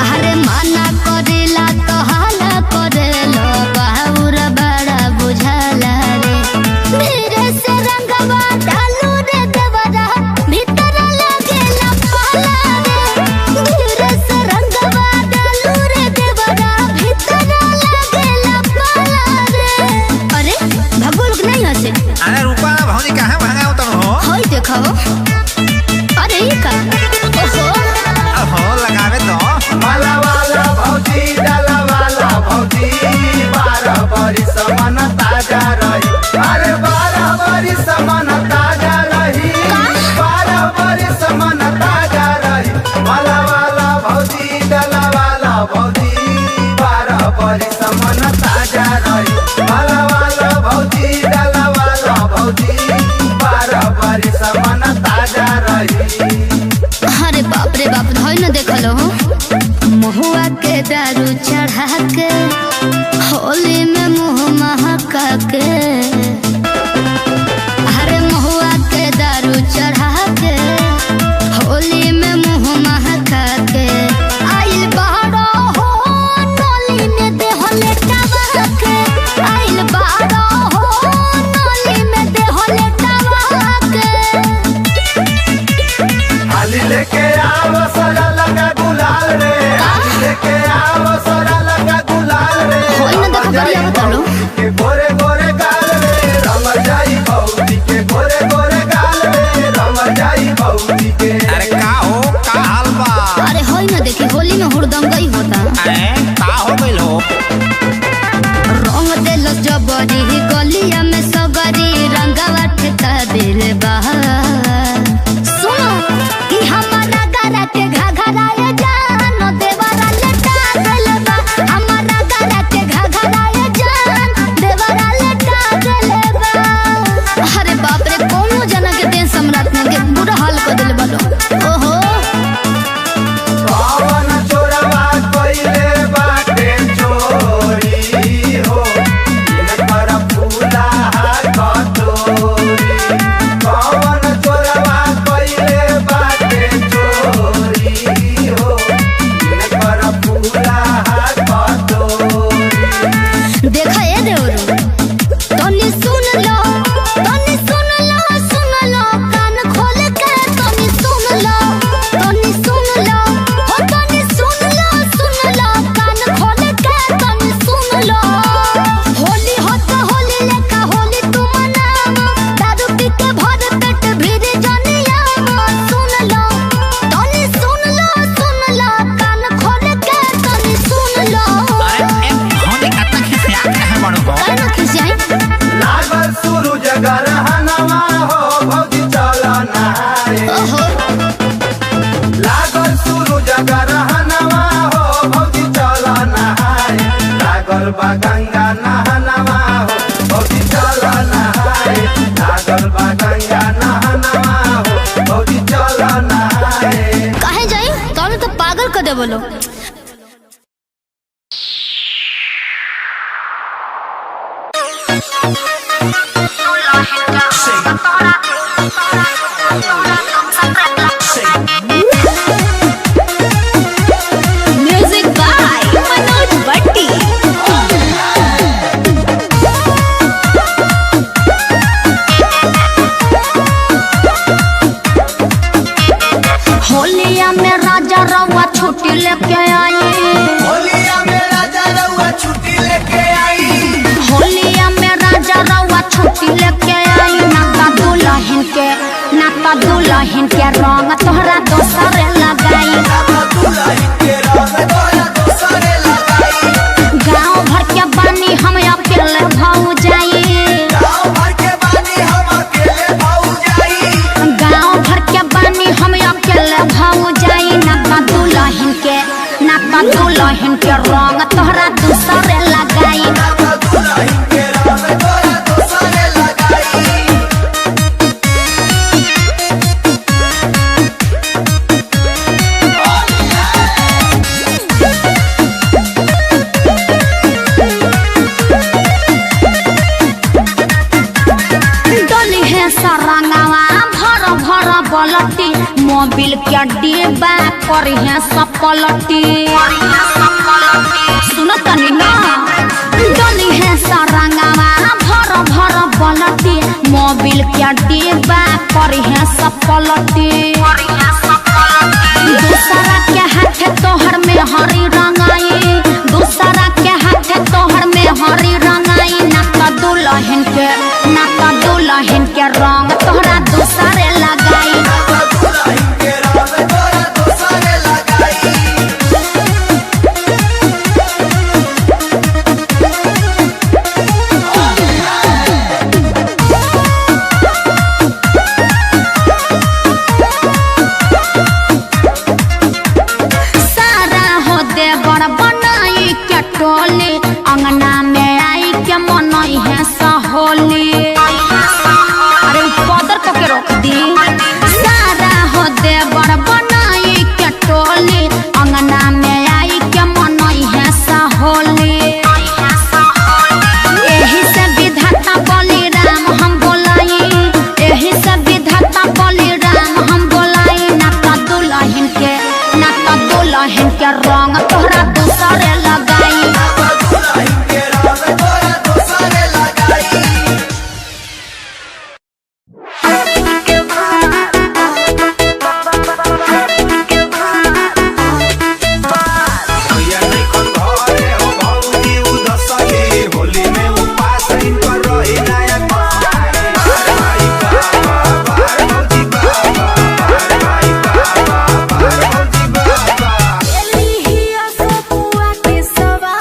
Speaker 1: अरे मना करेला तो हाला करेला बहाउर बड़ा बुझाला रे धीरे से रंगवा डालू रे देवरा भीतर लगेला पाला रे धीरे से रंगवा डालू रे देवरा भीतर लगेला पाला रे अरे भगोल नहीं हसे
Speaker 2: अरे रुपा भौजी कहां भागा उतन हो
Speaker 1: होई देखो अरे ई का
Speaker 2: ओहो लगावे तो
Speaker 3: माला वाला भौजी डाला वाला भौजी 12 बरिस मन ताजा रही अरे 12 बरिस मन ताजा रही 12 बरिस मन ताजा रही माला वाला भौजी डाला वाला भौजी 12 बरिस मन ताजा रही माला वाला भौजी डाला वाला भौजी 12 बरिस मन ताजा रही।
Speaker 1: अरे बाप रे बाप धोई न देखलो हो महुआ के दारू चढ़ा के होली में मुंह महका के अरे महुआ के दारू चढ़ा के होली में मुंह महका के आइल बाड़ो हो नोली में देह लेटावा के आइल बाड़ो हो नोली में देह लेटावा के
Speaker 3: हाली लेके आओ सरा लगा गुलाल रे हाली लेके आओ सरा लगा गुलाल रे
Speaker 1: होई न देखो बढ़िया बतालो
Speaker 3: के गोरे गोरे गाल रे रंग जाई भौजी के गोरे गोरे गाल रे रंग जाई भौजी के।
Speaker 2: अरे का हो का हाल बा
Speaker 1: अरे होई न देखी होली में हुड़दंगई होता
Speaker 2: अरे का हो गइल हो
Speaker 1: रंग देल जबरी गलिया में सगरी रंगवा ठेका दिल बा सुनो कि हमारा गरा के घघराए जान देवरा लेटा दिल बा हमारा गरा के घघराए जान देवरा लेटा दिल बा अरे बाप रे कोनो जना के देन सम्राट ने के बुरा हाल कर दिल बा ओहो
Speaker 3: पवन चोरवा कइले बाटे चोरी हो इन पर फूला बा गंगा नहनवा हो भौजी चल नहाए लागल बा गंगा नहनवा हो भौजी चल नहाए।
Speaker 1: कहे जाई तब तो पागल कर दे बोलो। Music by Manoj Bhatti. होलिया में राजा रउआ छुट्टी लेके आई।
Speaker 3: होलिया में राजा रउआ छुट्टी लेके आई।
Speaker 1: होलिया में राजा रउआ छुट्टी लेके आई। नाता दुल्हन के रंग तोहरा दोसरे लगाई। गाँव भर के बानी हम अकेले भाऊ जाई। गाँव भर के बानी हम अकेले भाऊ जाई। नाता दुल्हन के रंग तोहरा दोसरे लगाई। सरंगवा भर भर बलटी मोबिल के डिब्बा करी है सपलटी। सुनो तनी ना डोली है सरंगवा भर भर बलटी मोबिल के डिब्बा करी है सपलटी। दूसरा के हाथ तोहर में हरी रंगाई। दूसरा के हाथ तोहर में हरी रंगाई। नाता दुल्हन के रंग तोहरा दूसरे लगाई। सारा हो देवर बनाई के टोली अंगना में आई के मनई है सहोली। अरे पदर को के रोक दी। सारा हो देवर बनाई के टोली अंगना में आई के मनई है सहोली। एही से विधाता बलिराम हम बोलाई। एही से विधाता बलिराम हम बोलाई। नाता दुल्हन के रंग तोहरा दूसरे लगाई।
Speaker 4: Eligia sopua que saba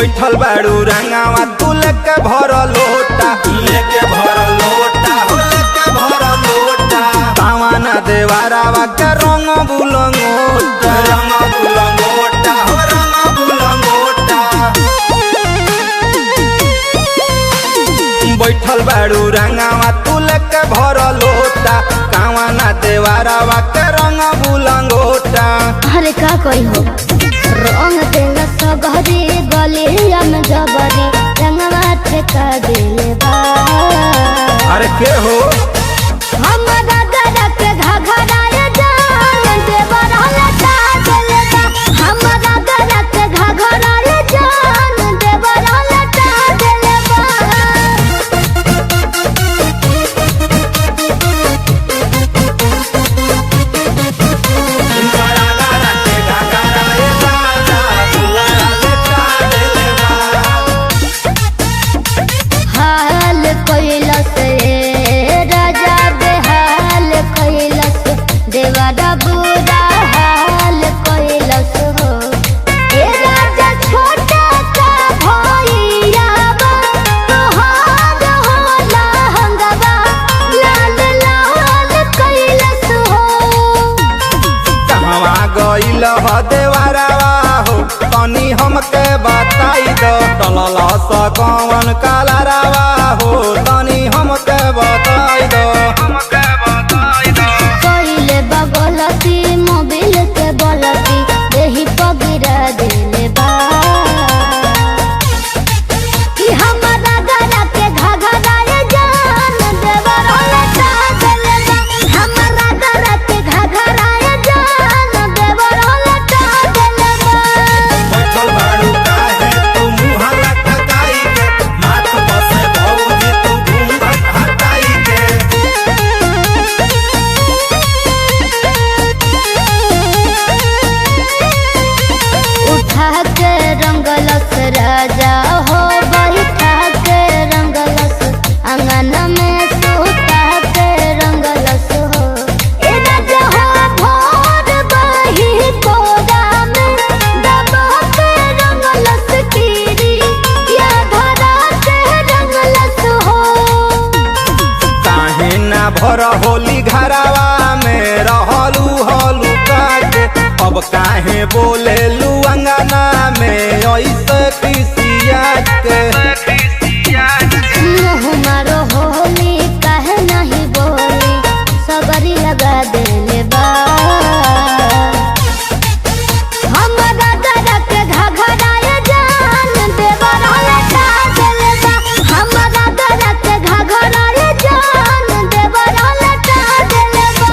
Speaker 2: बैठल बाड़ू रंगावा तू लेके भर लोटा लेके भर लोटा हो लेके भर लोटा तावाना देवारावा के रंग बुलंगोटा रंग बुलंगोटा हो रंग बुलंगोटा बैठल बाड़ू रंगावा तू लेके भर लोटा कावाना देवारावा के रंग बुलंगोटा।
Speaker 1: अरे का कोई हो रंग तेरा सगरी गलिया में जबरी रंगवा ठेका दिले बा।
Speaker 2: अरे के हो
Speaker 1: हमरा गरा के घघराए जान देवर लटा दिले बा। हमरा गरा के घघराए जान देवर लटा दिले बा। हाल कैलस रे राजा बेहाल कैलस देवरा बुरा हाल कैलस हो। ए राजा छोटा का भैया बा तोहार होला हंगवा लाल लाल कैलस हो।
Speaker 2: कहवा गइल ह देवारावा हो तनी हमके बताई दो टलल स कौन कालारावा हो तनी हमके बताई दो हमके बताई दो।
Speaker 1: कइले बगलती मोबिल के बलती देही पगिरा दिले बा। कि हमरा गरा के घघराए जान देवर लटा दिले बा। हमरा गरा के घघराए जान देवर लटा दिले बा।
Speaker 2: बैठल बाड़ू काहे तू मुँह लटकाई के माथ बसे भौजी तू घूंघट हटाई के।
Speaker 1: उठा के रंगलस राजा हो बैठा के रंगलस अंगन में सुता के रंगलस हो। ए राजा हो भोर बही कोरा में दबा के रंगलस कीरी या धरा के रंगलस हो।
Speaker 2: काहे ना भर होली घरावा में रहलू हलू काटे अब काहे बोलेलू अंगना में ऐसे किसिया के।
Speaker 1: मुँह मारो होली काहे नहीं बोली सबरी लगा देले बा। हमरा गरा के घघराए जान देवर लटा दिले बा। हमरा गरा के घघराए जान देवर लटा दिले बा।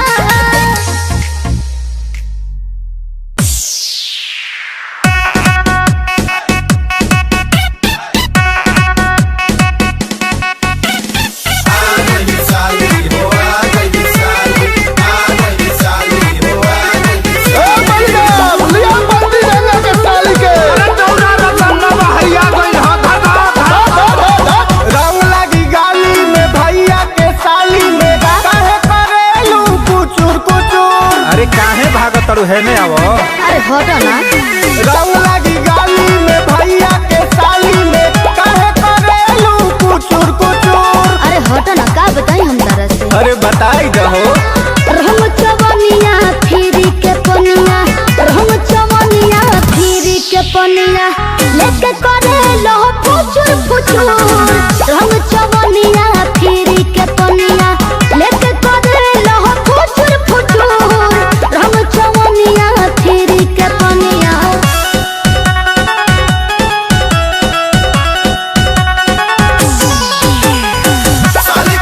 Speaker 3: रंग लगी गाली में भैया के साली में काहे करेलू कुचुर कुचुर।
Speaker 2: अरे काहे भागत तड़ू है में आवो
Speaker 1: अरे हटो ना।
Speaker 3: रंग लगी गाली में भैया के साली में काहे करेलू कुचुर कुचुर।
Speaker 1: अरे हटो ना का बताई हम तरह से।
Speaker 2: अरे बताई दहो
Speaker 1: रहम चवनिया फिरी के पनिया रहम चवनिया फिरी के पनिया लेके करे लो फुचुर फुचुर। रहम चवनिया फिरी के पनिया लेके करे लो फुचुर फुचुर। रहम चवनिया फिरी के पनिया।
Speaker 3: साली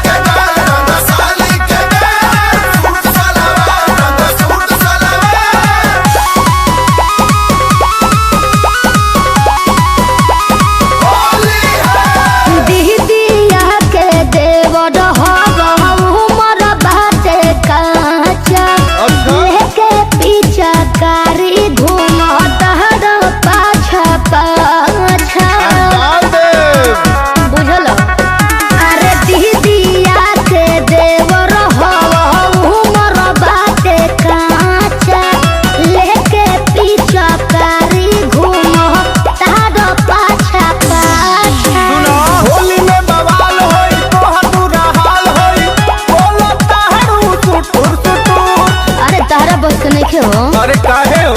Speaker 1: नहीं हो।
Speaker 2: अरे काहे हो?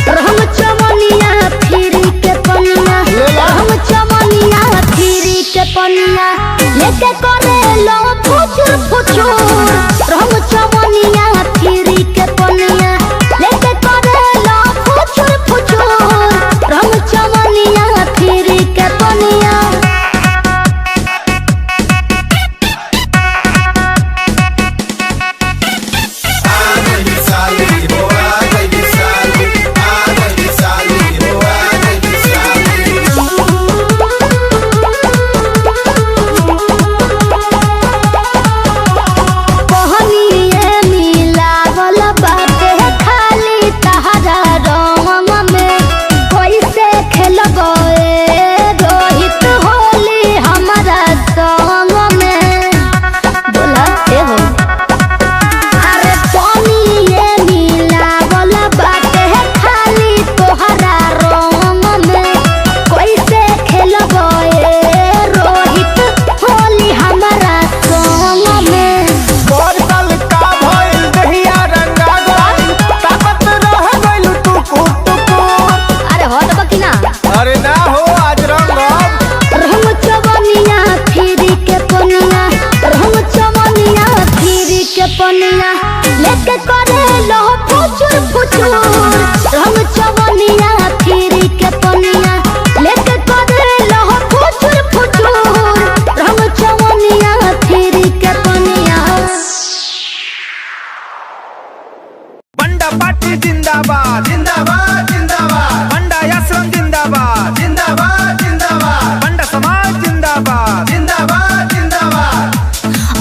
Speaker 1: रहम चमनिया फिरी के पनिया, रहम चमनिया फिरी के पनिया लेके करे लो फुचुर फुचुर। रहम चमनिया फिरी के पनिया लेके करे लो फुचुर फुचुर। रहम चमनिया फिरी के पनिया।
Speaker 2: अरे ना हो आज
Speaker 1: रहम चवनिया फिरी के पनिया, रहम चवनिया फिरी के पनिया लेके करे लो फुचुर फुचुर। रहम चवनिया फिरी के पनिया लेके करे लो फुचुर फुचुर। रहम चवनिया फिरी के पनिया।
Speaker 2: बंडा पार्टी जिंदाबाद
Speaker 3: जिंदाबाद जिंदाबाद
Speaker 2: बंडा आश्रम जिंदाबाद
Speaker 3: जिंदाबाद जिंदाबाद
Speaker 2: बंडा समाज जिंदाबाद
Speaker 3: जिंदाबाद जिंदाबाद।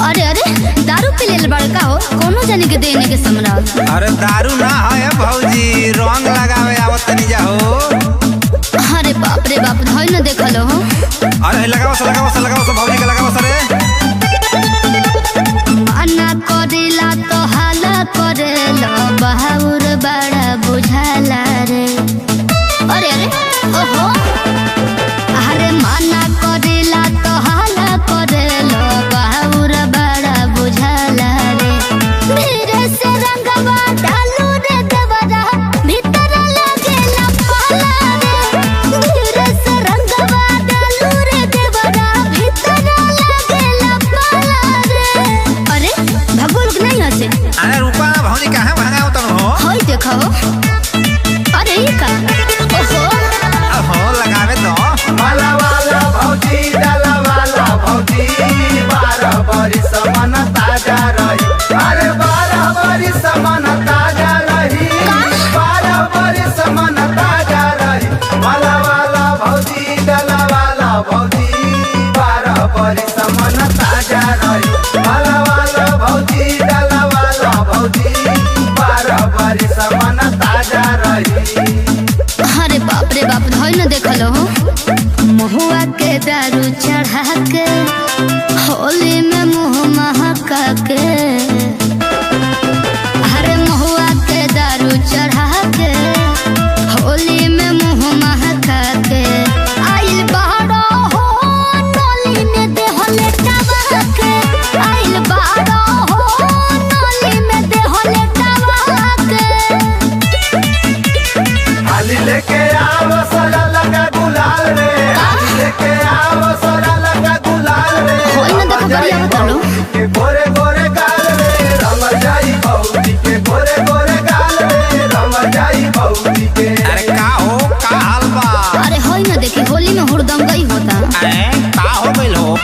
Speaker 1: अरे अरे दारू पी लेल बड़का हो, कोनो जने के देने के सम्राट।
Speaker 2: अरे दारू ना है भौजी, रंग लगावे आवत तनी जाओ।
Speaker 1: अरे बाप रे बाप, धोई न देखलो हो।
Speaker 2: अरे लगाओ भौजी के लगाओ रे।
Speaker 1: माना करेला तो हाला करेला, बहाउर बड़ा बुझाला रे। अरे अरे ओहो, अरे माना करेला तो हाला करेला, बहाउर बड़ा बुझाला रे। धीरे से रंगवा डालू रे देवरा, भीतर लगेला पाला रे। धीरे से रंगवा डालू रे देवरा, भीतर लगेला पाला रे। अरे भगोल नहीं हसे।
Speaker 2: अरे रूपा भौजी कहाँ भागाओ तुम हो?
Speaker 1: होई देखो। अरे ये का
Speaker 2: हो लगावे तो
Speaker 3: माला वाला भौजी डाला वाला भौजी, 12 बरिस मन ताजा रही। अरे 12 बरिस मन ताजा रही, 12 बरिस मन ताजा रही। माला वाला भौजी डाला वाला भौजी, 12 बरिस मन ताजा रही। माला वाला भौजी डाला वाला भौजी, 12 बरिस मन ताजा रही।
Speaker 1: अरे बाप रे बाप, धोई न देखलो हो। महुआ के दारू चढ़ा के होली में मुँह महका के। अरे महुआ के दारू चढ़ा के होली में मुँह महका के। आइल बाड़ो हो नोली में देहले टबा के। आइल बाड़ो हो नोली में देहले टबा के।
Speaker 3: हाली लेके आओ सोरा लगा गुलाल रे, हाली लेके आओ सोरा लगा गुलाल रे।
Speaker 1: होई न देखो बढ़िया बतालो।
Speaker 3: के गोरे गोरे गाल रे, रम जाई भौजी के गोरे गोरे गाल रे, रम जाई भौजी के।
Speaker 2: अरे का हो, का हाल बा?
Speaker 1: अरे होई न देखी, होली में हुड़दंग गई होता।
Speaker 2: अरे का हो गइल हो?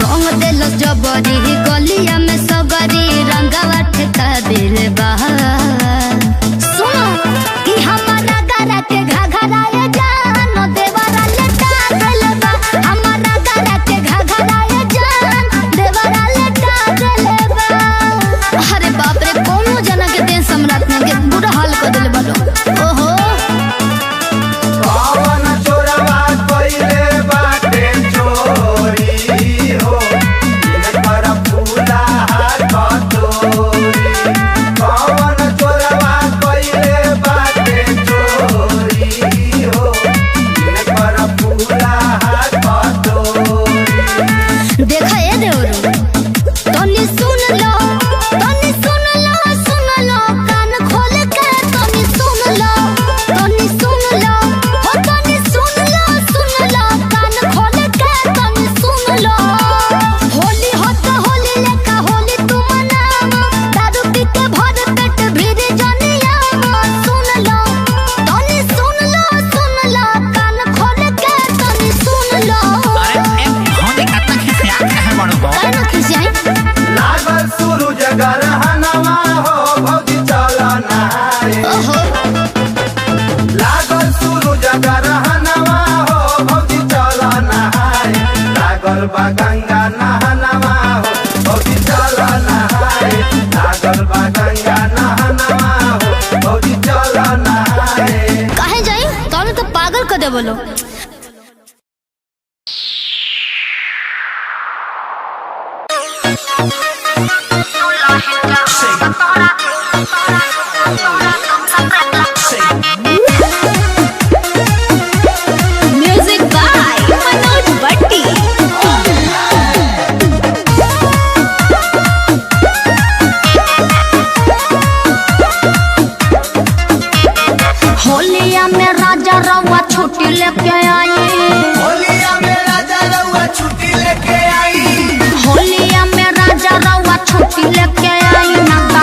Speaker 1: रंग देल जबरी गलिया में सगरी, रंगवा ठेका दिल बहार। सुनो कि हमारा गरा के घघराए जान, देवरा लेटा गइल बा। हमारा गरा के घघराए जान, देवरा लेटा गइल बा। अरे बाप रे, कोनो जना के देह सम्राट ने के बुरा हाल कर दिल बालो। ओहो
Speaker 3: पवन चोरवा कइले बाटे चोरी हो, इन पर
Speaker 1: देवो लो। Music by Manoj Bhatti. होलिया में राजा रउआ छुट्टी लेके आई।
Speaker 3: होलिया में राजा रउआ छुट्टी लेके आई।
Speaker 1: होलिया में राजा रउआ छुट्टी लेके आई। नाता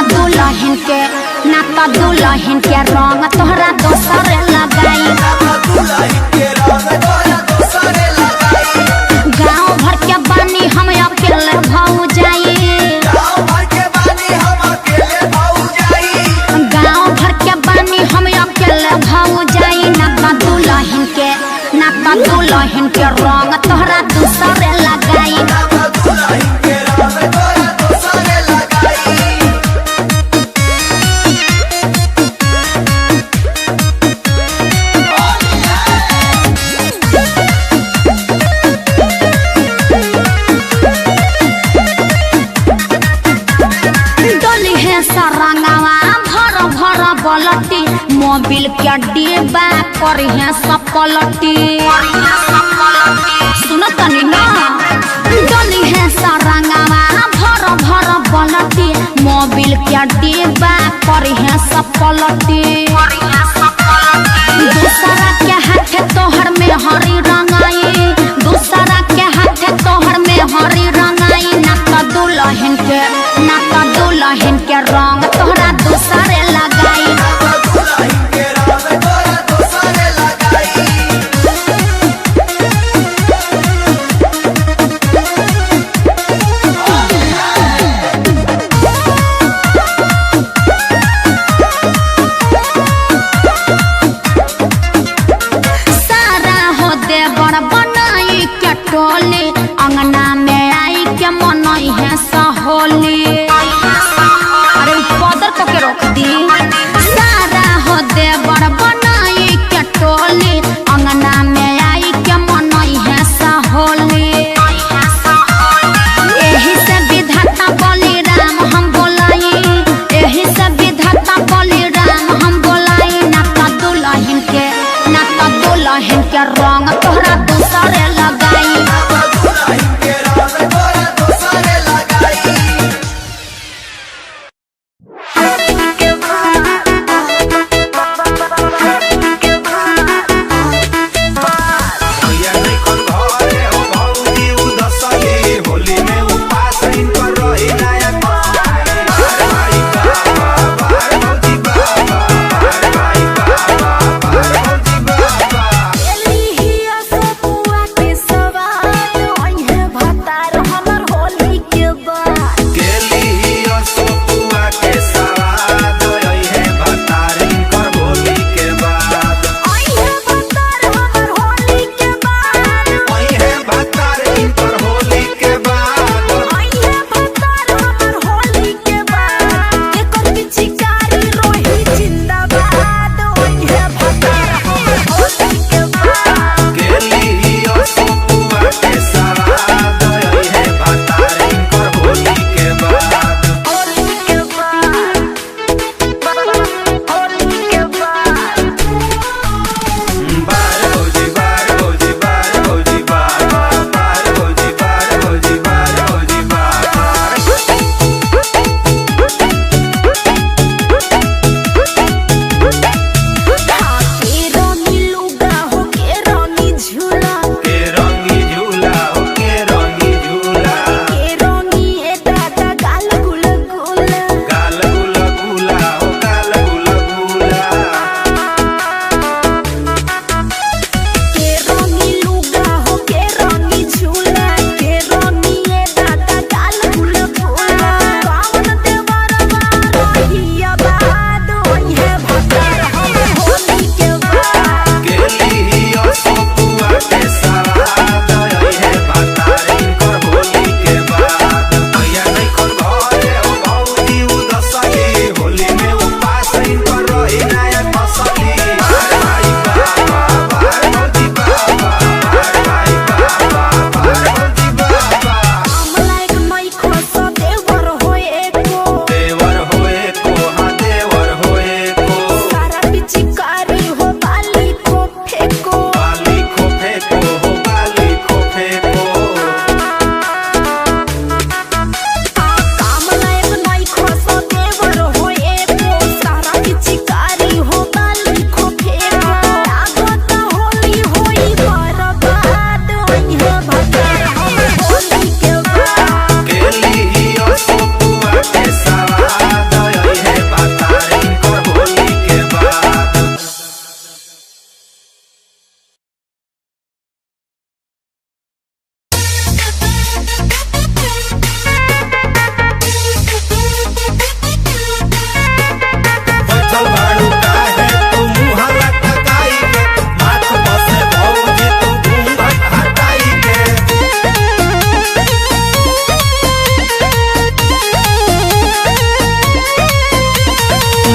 Speaker 1: दुल्हन के रंग तोहरा दोसरे लगाई। गाँव भर के बानी हम अकेले भाऊ जाई। गाँव भर के बानी हम अकेले भाऊ जाई। नाता दुल्हन के रंग तोहरा दोसरे लगाई। डोली है सरंगवा भर भर बलटी। मोबिल के डिब्बा करी है सपलटी। सुनो तनी ना। डोली है सरंगवा भर भर बलटी। मोबिल के डिब्बा करी है सपलटी। दूसरा के हाथ तोहर में हरी रंगाई। दूसरा के हाथ तोहर में हरी रंगाई। नाता दुल्हन के रंग तोहरा दूसरे लगाई। सारा हो देवर बनाई के टोली। अंगना में आई के मनई है सहोली। अरे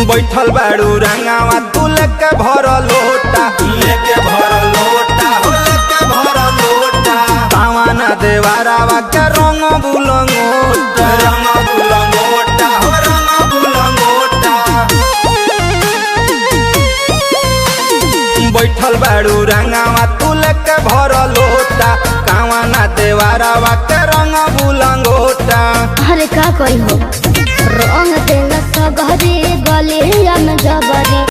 Speaker 2: बैठल बाड़ू रंगावा तू लेके भर लोटा लेके भर लोटा हो लेके भर लोटा तावाना देवारावा के रंग बुलंगोटा रंग बुलंगोटा हो रंग बुलंगोटा बैठल बाड़ू रंगावा तू लेके भर लोटा कावाना देवारावा के रंग बुलंगोटा।
Speaker 1: अरे का करी हो रंग देला सगरे गले हम जबरे।